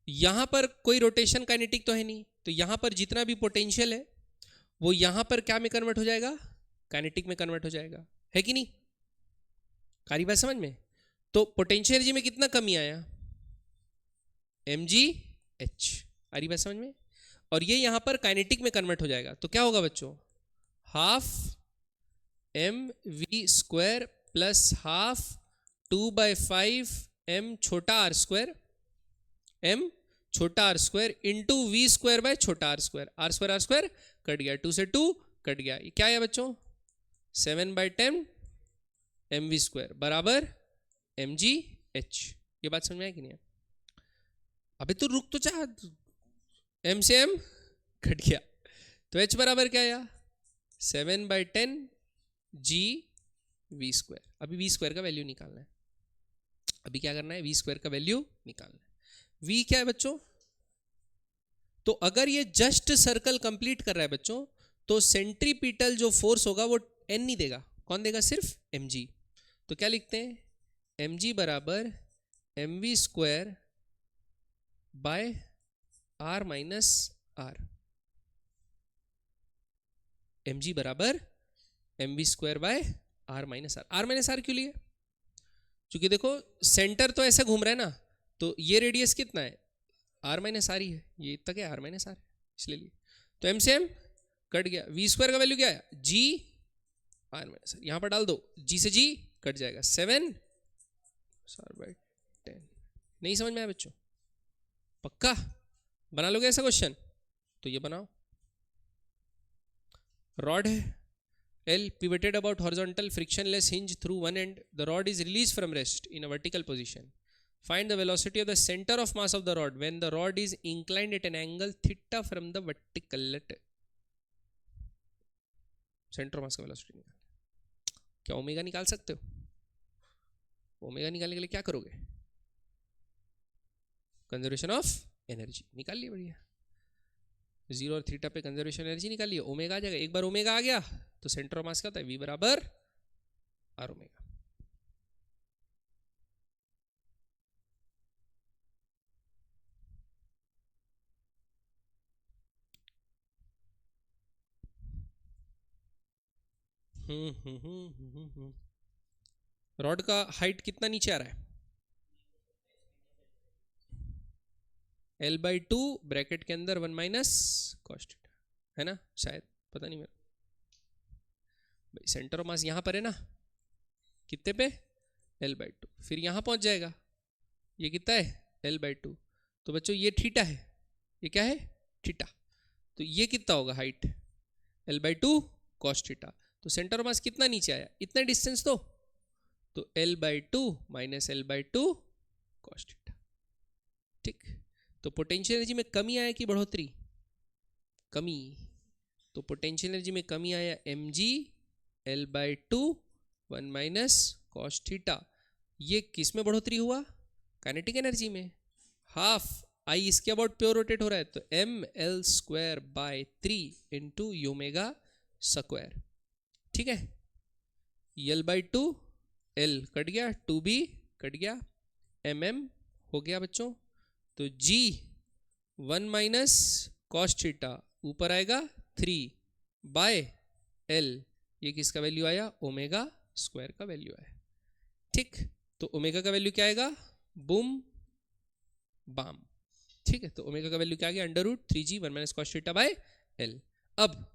यहां पर कोई रोटेशन काइनेटिक तो है नहीं, तो यहां पर जितना भी पोटेंशियल है वो यहां पर क्या में कन्वर्ट हो जाएगा? काइनेटिक में कन्वर्ट हो जाएगा, है कि नहीं? कारी बात समझ में? तो पोटेंशियल एनर्जी में कितना कमी आया? mg h। आ रही बात समझ में? और ये यहां पर काइनेटिक में कन्वर्ट हो जाएगा, तो क्या होगा बच्चों? Half mv² plus half 2/5 m छोटा r स्क्वायर, m छोटा r square into v² by छोटा r स्क्वायर कट गया, 2 से 2 कट गया, ये क्या है बच्चों? 7/10 mv² बराबर mgh। ये बात समझ में आया कि नहीं? अबे तो रुक तो चाह, m से m कट गया, तो h बराबर क्या आया? 7/10 g(v²). अभी v² का वैल्यू निकालना है, अभी क्या करना है? v² का वैल्यू निकालना है। v क्या है बच्चों? तो अगर ये जस्ट सर्कल कंप्लीट कर रहा है बच्चों, तो सेंट्रीपिटल जो फोर्स होगा वो n नहीं देगा, कौन देगा? सिर्फ mg। तो क्या लिखते हैं? mg बराबर mv² by r minus r। mg बराबर mv² by r minus r। r minus r क्यों लिए? क्योंकि देखो सेंटर तो ऐसा घूम रहा है ना, तो ये रेडियस कितना है? r माइनस आर ही है, ये तक है r माइनस आर, इसलिए लिए। तो m से m कट गया, v² का वैल्यू क्या है? g r माइनस आर, यहां पर डाल दो, g से g कट जाएगा, 7/10। नहीं समझ में आया बच्चों? पक्का बना लोगे ऐसा क्वेश्चन? तो ये बनाओ, रॉड है L pivoted about horizontal frictionless hinge through one end. The rod is released from rest in a vertical position. Find the velocity of the center of mass of the rod when the rod is inclined at an angle theta from the vertical. Centre of mass का वेलोसिटी निकाल, क्या ओमेगा निकाल सकते हो? ओमेगा निकालने के लिए क्या करोगे? कंजर्वेशन ऑफ एनर्जी निकाल लिया, बढ़िया। 0 और थीटा पे कंजर्वेशन एनर्जी निकाल लिया, ओमेगा आ जाएगा। एक बार ओमेगा आ गया तो सेंटर ऑफ मास क्या होता है? v बराबर r ओमेगा। रॉड का हाइट कितना नीचे आ रहा है? L/2 ब्रैकेट के अंदर 1 माइनस कॉस थीटा, है ना, शायद, पता नहीं मेरा भाई। सेंटर ऑफ मास यहाँ पर है ना, कितने पे, L/2, फिर यहाँ पहुँच जाएगा, ये कितना है, L/2। तो बच्चों ये थीटा है, ये क्या है, थीटा। तो ये कितना होगा हाइट, L/2 कॉस थीटा। तो सेंटर ऑफ मास कितना नीचे आया, इतना डिस्टेंस तो L/2 minus L/2 cos theta. ठीक, तो पोटेंशियल एनर्जी में कमी आया कि बढ़ोतरी, कमी। तो पोटेंशियल एनर्जी में कमी आया mg L/2 1 minus cos theta. ये किस में बढ़ोतरी हुआ, काइनेटिक एनर्जी में, हाफ आई इसके अबाउट प्योर रोटेट हो रहा है, तो mL²/3 इंटू ओमेगा स्क्वायर। ठीक है, L/2 L कट गया, 2b कट गया, mm हो गया बच्चों। तो g 1 माइनस कॉस थीटा ऊपर आएगा 3/L, ये किसका वैल्यू आया, ओमेगा स्क्वायर का वैल्यू आया। ठीक, तो ओमेगा का वैल्यू क्या आएगा, बूम बाम। ठीक है, तो ओमेगा का वैल्यू क्या आ गया, √3g 1 minus cos theta by L। अब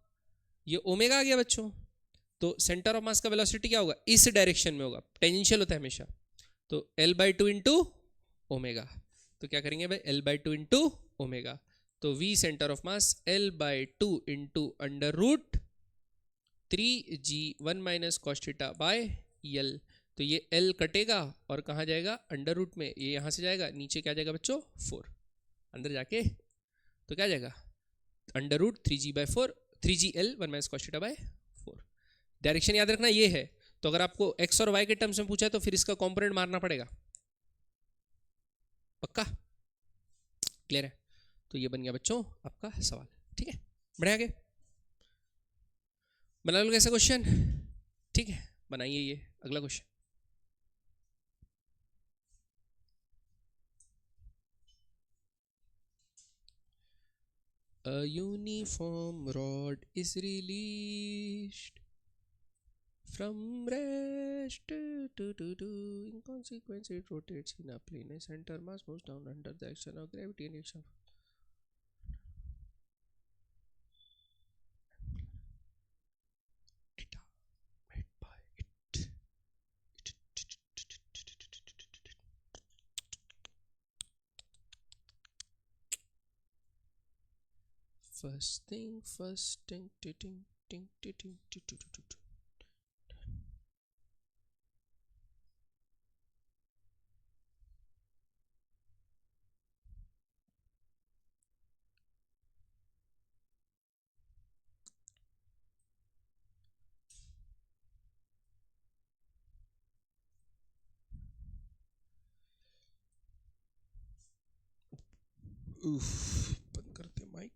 ये ओमेगा आ गया बच्चों, तो सेंटर ऑफ मास का वेलोसिटी क्या होगा, इस डायरेक्शन में होगा, टेंजेंशियल होता है हमेशा। तो L/2 इंटू ओमेगा, तो क्या करेंगे भाई, L/2 इंटू ओमेगा। तो V centre of mass L/2 into √3g 1 minus cos theta by L। तो ये L कटेगा और कहाँ जाएगा, अंडर रूट में, ये यहाँ से जाएगा, नीचे क्या जाएगा बच्चों, 4 अंदर जाके, तो क्या जाएगा, √3g/4 3gL 1 minus cos theta by 4। Direction याद रखना ये है। तो अगर आपको x और y के टर्म्स में पूछा है तो फिर इसका कॉम्पोनेंट मारना पड़ेगा, पक्का, क्लियर है। तो ये बन गया बच्चों आपका सवाल। ठीक है, बढ़े आगे, बना लो कैसा क्वेश्चन। ठीक है, बनाइए ये अगला question. A uniform rod is released from rest in consequence it rotates in a plane. A center mass moves down under the action of gravity and action theta made by it. First thing first, ting ting ting ting ting ting ting ting ting. उफ, बंद करते माइक।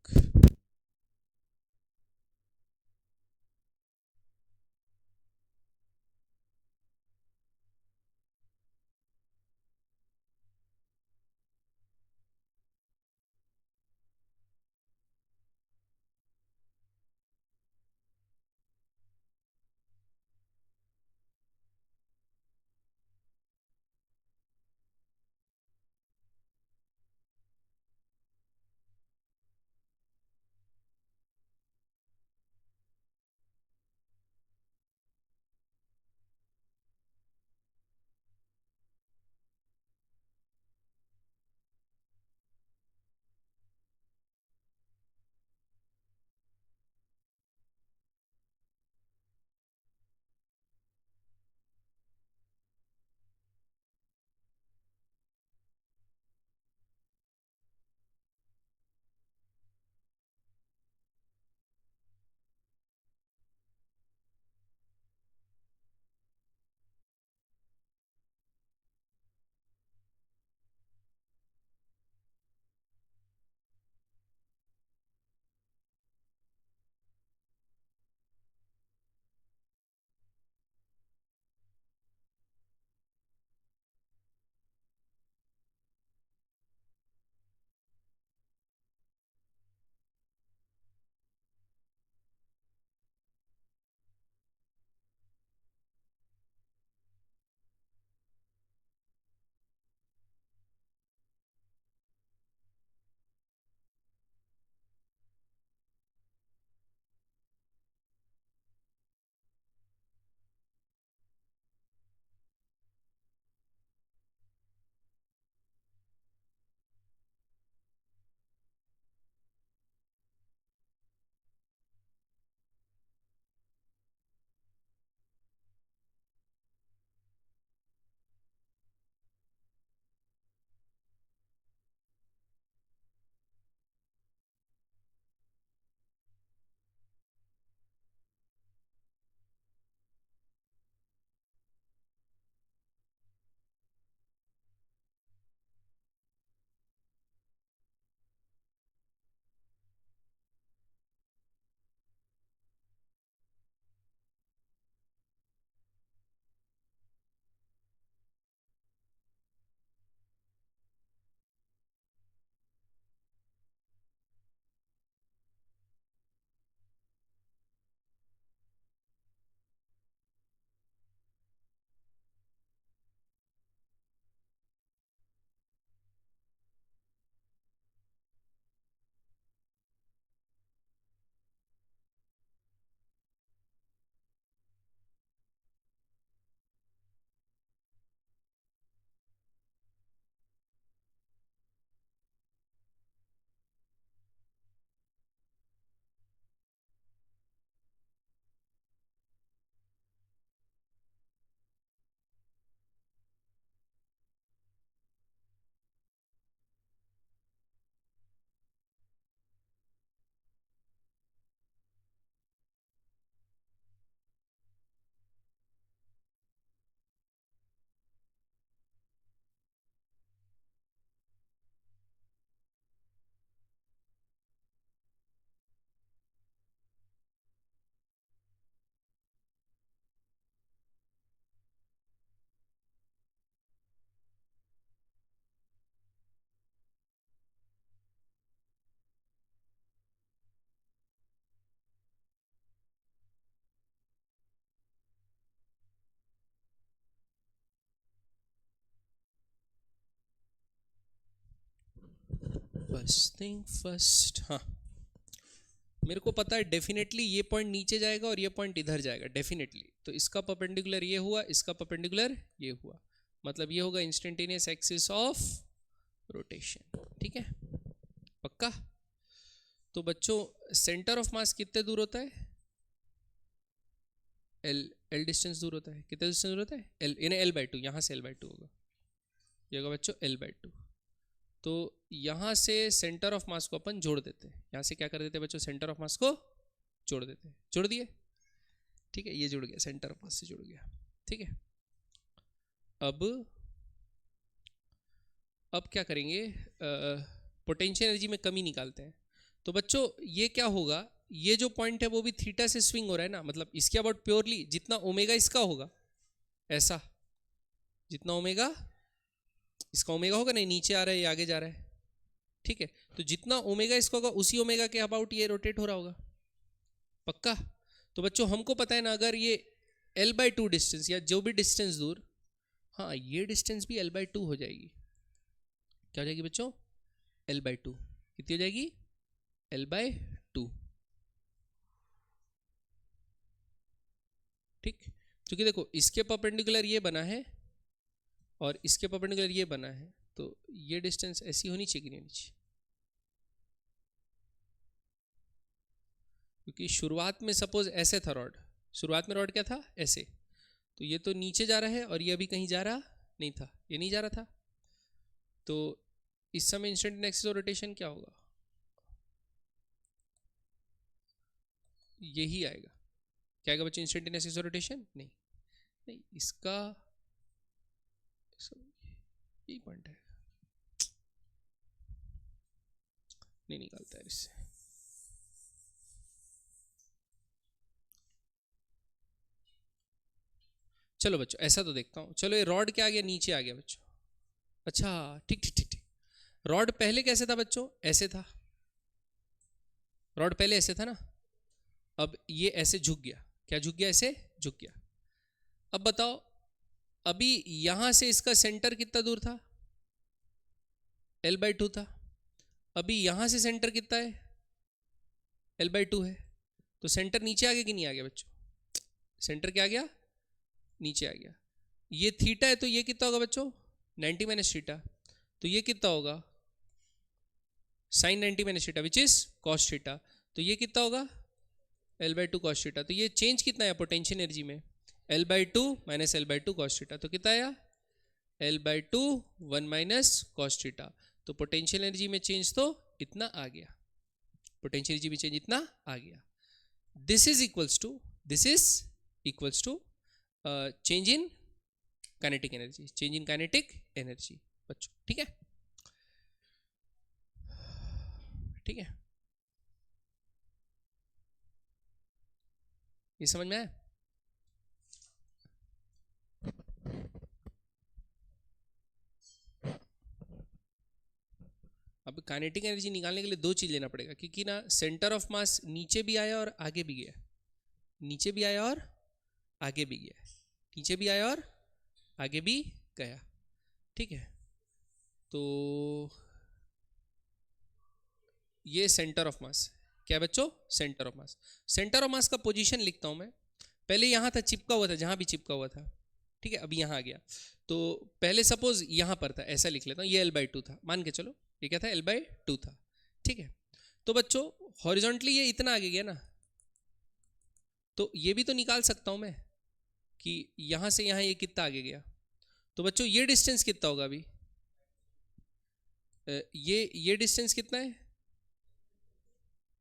फर्स्ट थिंग फर्स्ट, हाँ मेरे को पता है डेफिनेटली ये पॉइंट नीचे जाएगा और ये पॉइंट इधर जाएगा डेफिनेटली, तो इसका परपेंडिकुलर ये हुआ, इसका परपेंडिकुलर ये हुआ, मतलब ये होगा इंस्टेंटेनियस एक्सिस ऑफ रोटेशन, ठीक है पक्का। तो बच्चों सेंटर ऑफ मास कितने दूर होता है, एल डिस्टेंस दूर होता है, कितने डिस्टेंस दूर होता है एल, यानी L/2, यहाँ से L/2 होगा, ये होगा बच्चों L/2। तो यहाँ से सेंटर ऑफ मास को अपन जोड़ देते हैं, यहाँ से क्या कर देते हैं बच्चों, सेंटर ऑफ मास को जोड़ देते हैं, जोड़ दिए, ठीक है ये जुड़ गया, सेंटर ऑफ मास से जुड़ गया, ठीक है। अब क्या करेंगे, पोटेंशियल एनर्जी में कमी निकालते हैं। तो बच्चों ये क्या होगा, ये जो पॉइंट है वो भी थीटा से स्विंग हो रहा है ना, मतलब इसके अबाउट प्योरली जितना ओमेगा इसका होगा, ऐसा जितना ओमेगा इसका ओमेगा होगा, नहीं नीचे आ रहा है ये आगे जा रहा है, ठीक है, तो जितना ओमेगा इसका होगा उसी ओमेगा के अबाउट ये रोटेट हो रहा होगा, पक्का। तो बच्चों हमको पता है ना, अगर ये L/2 डिस्टेंस या जो भी डिस्टेंस दूर, हाँ ये डिस्टेंस भी L/2 हो जाएगी, क्या हो जाएगी बच्चों L/2, कितनी हो जाएगी L/2, ठीक, क्योंकि देखो इसके परपेंडिकुलर ये बना है और इसके परपेंडिकुलर ये बना है, तो ये डिस्टेंस ऐसी होनी चाहिए कि नहीं होनी चाहिए, क्योंकि शुरुआत में सपोज ऐसे था रॉड, शुरुआत में रॉड क्या था ऐसे, तो ये तो नीचे जा रहा है और ये अभी कहीं जा रहा नहीं था, ये नहीं जा रहा था, तो इस समय इंस्टेंटेनियस एक्सिस ऑफ रोटेशन क्या होगा, यही आएगा, क्या आएगा बच्चों इंस्टेंटेनियस एक्सिस ऑफ रोटेशन, नहीं नहीं इसका यही पॉइंट है, नहीं निकालता है इससे, चलो बच्चों ऐसा तो देखता हूँ, चलो ये रॉड क्या आ गया, नीचे आ गया बच्चों, अच्छा ठीक ठीक ठीक ठीक, रॉड पहले कैसे था बच्चों, ऐसे था, रॉड पहले ऐसे था ना, अब ये ऐसे झुक गया, क्या झुक गया, ऐसे झुक गया। अब बताओ अभी यहां से इसका सेंटर कितना दूर था, L/2 था, अभी यहां से सेंटर कितना है L/2 है, तो सेंटर नीचे आ गया कि नहीं आ गया बच्चों, सेंटर क्या आ गया, नीचे आ गया, ये थीटा है तो ये कितना होगा बच्चों 90 माइनस थीटा, तो ये कितना होगा sine 90 minus theta which is cos theta, तो ये कितना होगा L/2 कॉस थीटा, तो ये चेंज कितना है पोटेंशियल एनर्जी में L/2 minus L/2 cos theta, तो कितना आया L/2 1 माइनस कॉस थीटा, तो पोटेंशियल एनर्जी में चेंज तो इतना आ गया, पोटेंशियल एनर्जी में चेंज इतना आ गया, this is equals to change in kinetic energy, change in kinetic energy बच्चों, ठीक है ठीक है, ये समझ में आया। अब काइनेटिक एनर्जी निकालने के लिए दो चीज लेना पड़ेगा, क्योंकि ना सेंटर ऑफ मास नीचे भी आया और आगे भी गया, नीचे भी आया और आगे भी गया, नीचे भी आया और आगे भी गया, ठीक है, तो ये सेंटर ऑफ मास क्या है बच्चों, centre of mass, centre of mass का पोजीशन लिखता हूं मैं, पहले यहां था चिपका हुआ था, जहां भी चिपका हुआ था, ठीक है, अभी यहां आ गया, तो पहले सपोज यहां पर था, ऐसा लिख लेता हूं, ये L/2 था, मान के चलो ये क्या था L/2 था, ठीक है, तो बच्चों हॉरिजॉन्टली ये इतना आगे गया ना, तो ये भी तो निकाल सकता हूं मैं कि यहां से यहां ये कितना आगे गया, तो बच्चों ये डिस्टेंस कितना होगा अभी, ये डिस्टेंस कितना है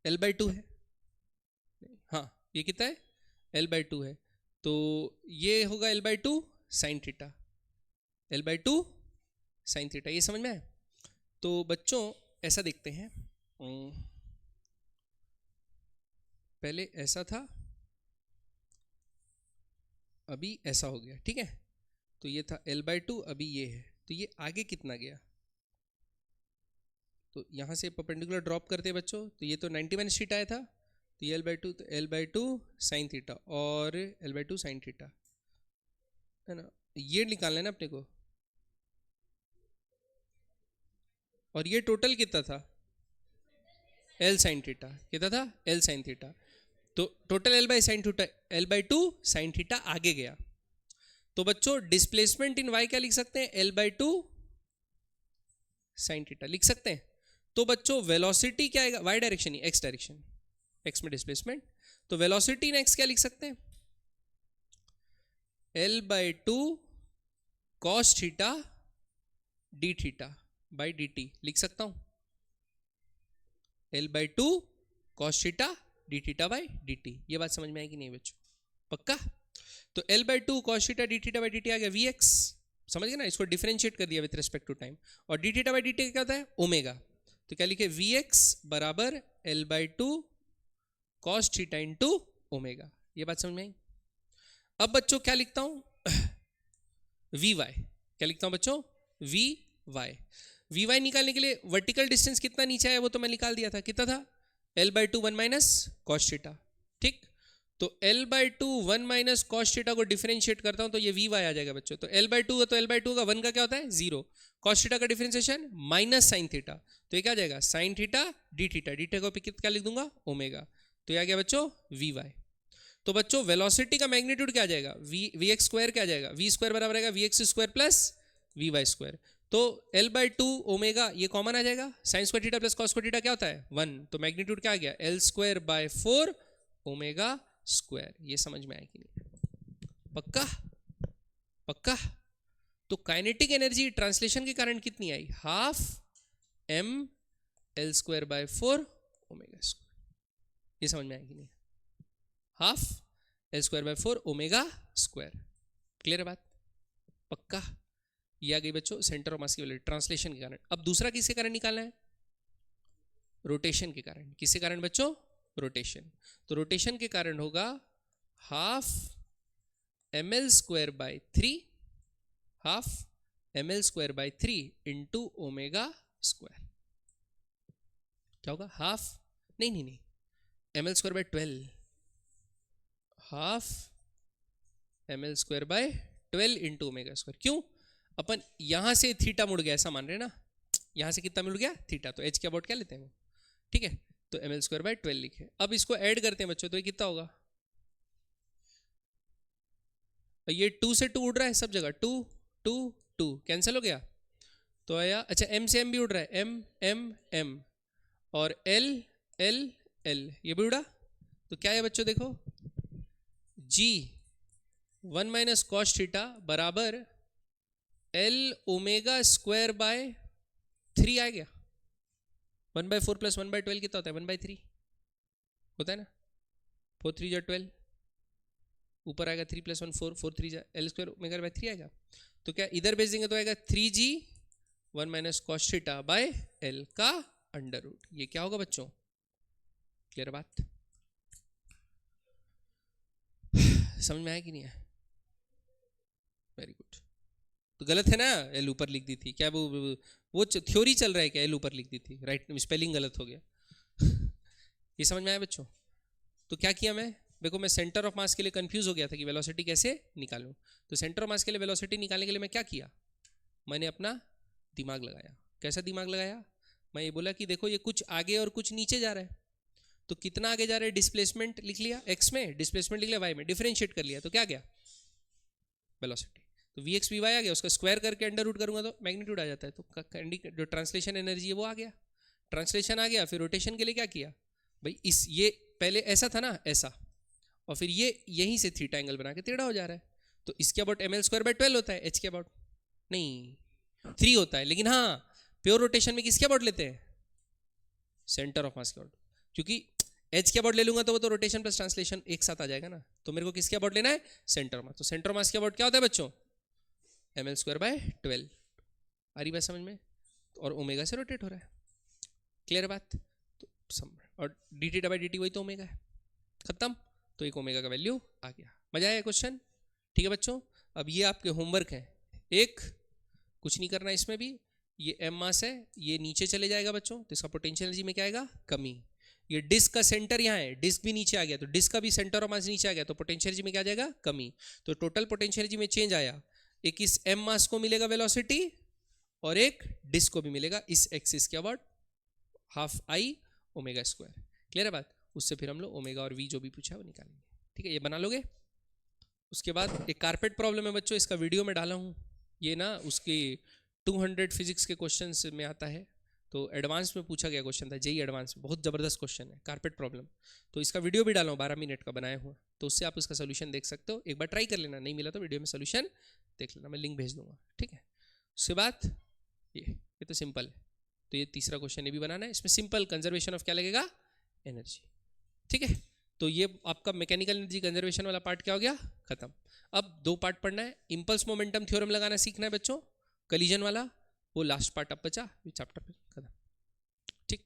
L/2 है, हाँ ये कितना है L/2 है, तो ये होगा L/2 sine theta, L/2 sine theta, ये समझ में आया। तो बच्चों ऐसा देखते हैं, पहले ऐसा था अभी ऐसा हो गया, ठीक है, तो ये था L/2 अभी ये है, तो ये आगे कितना गया, तो यहाँ से परपेंडिकुलर ड्रॉप करते हैं बच्चों, तो ये तो 90 माइनस थीटा आया था, तो ये L/2 तो L/2 साइन थीटा और L/2 साइन थीटा है ना, ये निकालना है ना अपने को, और ये टोटल कितना था एल साइन थीटा, कितना था एल साइन थीटा, तो total L by sine theta, L by to sine theta आगे गया। तो बच्चों डिस्प्लेसमेंट इन वाई क्या लिख सकते हैं, L by to sine theta लिख सकते हैं। तो बच्चों वेलोसिटी क्या आएगा, वाई डायरेक्शन ही, एक्स डायरेक्शन, एक्स में डिस्प्लेसमेंट, तो वेलोसिटी इन एक्स क्या लिख सकते हैं, L by to cos theta D theta by D T लिख सकता हूं, L by to cos theta D theta by D T. ये बात समझ में आएगी नहीं बच्चों, पक्का? तो l by to cos theta D theta by D T आ गया वी एक्स, समझ गए ना, इसको डिफरेंशिएट कर दिया विथ रिस्पेक्ट टू टाइम, और D theta by D T क्या होता है ओमेगा, तो क्या लिखे वी एक्स बराबर L by to cos theta into omega. ये बात समझ में आई? अब बच्चों क्या लिखता हूं, वी वाई, क्या लिखता हूं बच्चों, वी वाई। वी वाई निकालने के लिए वर्टिकल डिस्टेंस कितना नीचे आया वो तो मैं निकाल दिया था, कितना था L by to one minus cos theta, ठीक, तो l by to one minus cos theta को डिफरेंशिएट करता हूं तो ये वी वाई आ जाएगा बच्चों। तो एल बाई टू तो एल बाई टू का वन का क्या होता है जीरो, कॉस थीटा का डिफरेंशिएशन माइनस साइन थीटा, तो ये क्या आ जाएगा sine theta D theta, D theta को क्या लिख दूंगा ओमेगा, तो ये आ गया बच्चों वी वाई। तो बच्चों वेलोसिटी का मैग्नीट्यूड क्या आ जाएगा, वी एक्स स्क्वायर क्या आ जाएगा, वी स्क्वायर बराबर आएगा v x square plus v y square, तो एल बाई टू ओमेगा ये कॉमन आ जाएगा, sine square theta plus cos square theta क्या होता है वन, तो मैग्नीट्यूड क्या आ गया l square by four omega square. ये समझ में आएगी नहीं, पक्का? पक्का? तो काइनेटिक एनर्जी ट्रांसलेशन के कारण कितनी आई, half M L square by four omega square. ये समझ में आएगी नहीं, half L square by four omega square, clear है बात, पक्का? ये आ गई बच्चों सेंटर ऑफ मास की वैल्यू ट्रांसलेशन के कारण। अब दूसरा किसके कारण निकालना है, रोटेशन के कारण। किसके कारण बच्चों, रोटेशन, तो रोटेशन के कारण होगा half M L square by three, half M L square by three into omega square, क्या होगा हाफ, नहीं m L square by 12, half M L square by 12 into omega square. क्यों, अपन यहां से थीटा मुड़ गया ऐसा मान रहे हैं ना, यहां से कितना मुड़ गया थीटा, तो एच के अबाउट क्या लेते हैं वो, ठीक है, तो एम एल स्क्वायर बाय 12 लिखे। अब इसको ऐड करते हैं बच्चों, तो ये कितना होगा, ये 2 से 2 उड़ रहा है सब जगह, 2 2 2 कैंसिल हो गया, तो आया, अच्छा एम से एम भी उड़ रहा है, एम एम एम, और एल एल एल ये भी उड़ा, तो क्या है बच्चों देखो, जी वन माइनस कॉस थीटा बराबर एल ओमेगा स्क्वायर बाय 3 आ गया, 1/4 प्लस 1/12 कितना होता है 1/3 होता है ना, 4 3 जा 12, ऊपर आएगा 3 प्लस 1 4, 4 3 जा एल स्क्वायर ओमेगा बाय 3 आएगा, तो क्या इधर भेज देंगे तो आएगा 3g 1 minus cos theta by L का अंडर रूट। ये क्या होगा बच्चों, क्लियर बात, समझ में आया कि नहीं है, वेरी गुड। तो गलत है ना, एल ऊपर लिख दी थी, क्या वो थ्योरी चल रहा है क्या, एल ऊपर लिख दी थी, राइट, स्पेलिंग गलत हो गया ये समझ में आया बच्चों? तो क्या किया मैं, देखो मैं सेंटर ऑफ मास के लिए कंफ्यूज हो गया था कि वेलोसिटी कैसे निकालूं, तो सेंटर ऑफ मास के लिए वेलोसिटी निकालने के लिए मैं क्या किया, मैंने अपना दिमाग लगाया। कैसा दिमाग लगाया, मैं ये बोला कि देखो ये कुछ आगे और कुछ नीचे जा रहा है, तो कितना आगे जा रहा है, डिस्प्लेसमेंट लिख लिया एक्स में, डिस्प्लेसमेंट लिख लिया वाई में, डिफरेंशिएट कर लिया, तो क्या गया वेलोसिटी, तो वी एक्स वी वाई आ गया, उसका स्क्वायर करके अंडर रूट करूंगा तो मैग्नीट्यूड आ जाता है, तो जो ट्रांसलेशन एनर्जी है वो आ गया, ट्रांसलेशन आ गया। फिर रोटेशन के लिए क्या किया भाई, इस ये पहले ऐसा था ना ऐसा, और फिर ये यहीं से थीटा एंगल बना के टेढ़ा हो जा रहा है, तो इसके about m L square by 12 होता है, एच के अबाउट नहीं 3 होता है, लेकिन हाँ प्योर रोटेशन में किसके अबाउट लेते हैं, सेंटर ऑफ मास के अबाउट, क्योंकि एच के अबाउट ले लूंगा तो वो तो रोटेशन प्लस ट्रांसलेशन एक साथ आ जाएगा ना, तो मेरे को किसके अबाउट लेना है, सेंटर मास, तो सेंटर मास के अबाउट क्या होता है बच्चों, एम एल स्क्वायर बाय 12, आ रही बात समझ में, और ओमेगा से रोटेट हो रहा है, क्लियर बात, तो और D T by D T वही तो ओमेगा है, खत्म, तो एक ओमेगा का वैल्यू आ गया। मजा आया क्वेश्चन, ठीक है बच्चों? अब ये आपके होमवर्क है, एक कुछ नहीं करना इसमें भी, ये एम मास है, ये नीचे चले जाएगा बच्चों, तो इसका पोटेंशियल एनर्जी में क्या आएगा, कमी, ये डिस्क का सेंटर यहाँ है, डिस्क भी नीचे आ गया, तो डिस्क का भी सेंटर ऑफ मास नीचे आ गया, तो पोटेंशियल एनर्जी में क्या आ जाएगा, कमी, तो टोटल पोटेंशियल एनर्जी में चेंज आया, एक इस एम मास को मिलेगा वेलोसिटी, और एक डिस्क को भी मिलेगा इस एक्सिस के about half I, omega square. Clear है बात? उससे फिर हम लोग ओमेगा और वी जो भी पूछा है वो निकालेंगे। ठीक है, ये बना लोगे। उसके बाद एक कारपेट प्रॉब्लम है बच्चों, इसका वीडियो में डाला हूँ, ये ना उसकी 200 फिजिक्स के क्वेश्चंस में आता है, तो एडवांस में पूछा गया क्वेश्चन था, जेई एडवांस में, बहुत ज़बरदस्त क्वेश्चन है कारपेट प्रॉब्लम। तो इसका वीडियो भी डाला हूँ 12 मिनट का बनाया हुआ, तो उससे आप उसका सोल्यूशन देख सकते हो, एक बार ट्राई कर लेना, नहीं मिला तो वीडियो में सोल्यूशन देख लेना, मैं लिंक भेज दूंगा। ठीक है, उसके बाद ये तो सिंपल है, तो ये तीसरा क्वेश्चन ये भी बनाना है, इसमें सिंपल कंजर्वेशन ऑफ क्या लगेगा, एनर्जी। ठीक है, तो ये आपका मैकेनिकल एनर्जी कंजर्वेशन वाला पार्ट क्या हो गया, खत्म। अब 2 पार्ट पढ़ना है, इंपल्स मोमेंटम थ्योरम लगाना सीखना है बच्चों, कलीजन वाला, वो लास्ट पार्ट अब बचा, चैप्टर पे खत्म। ठीक,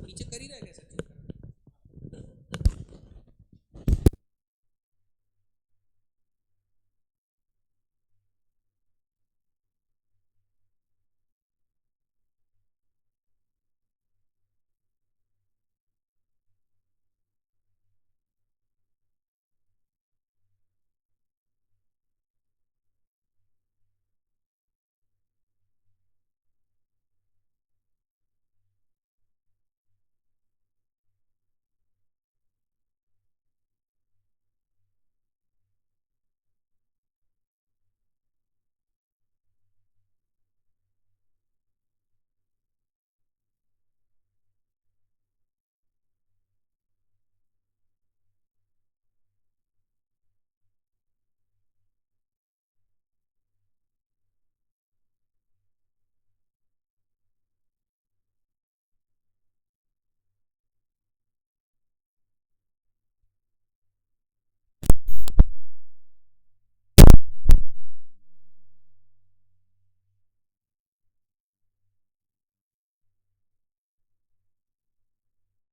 नीचे कर ही रहे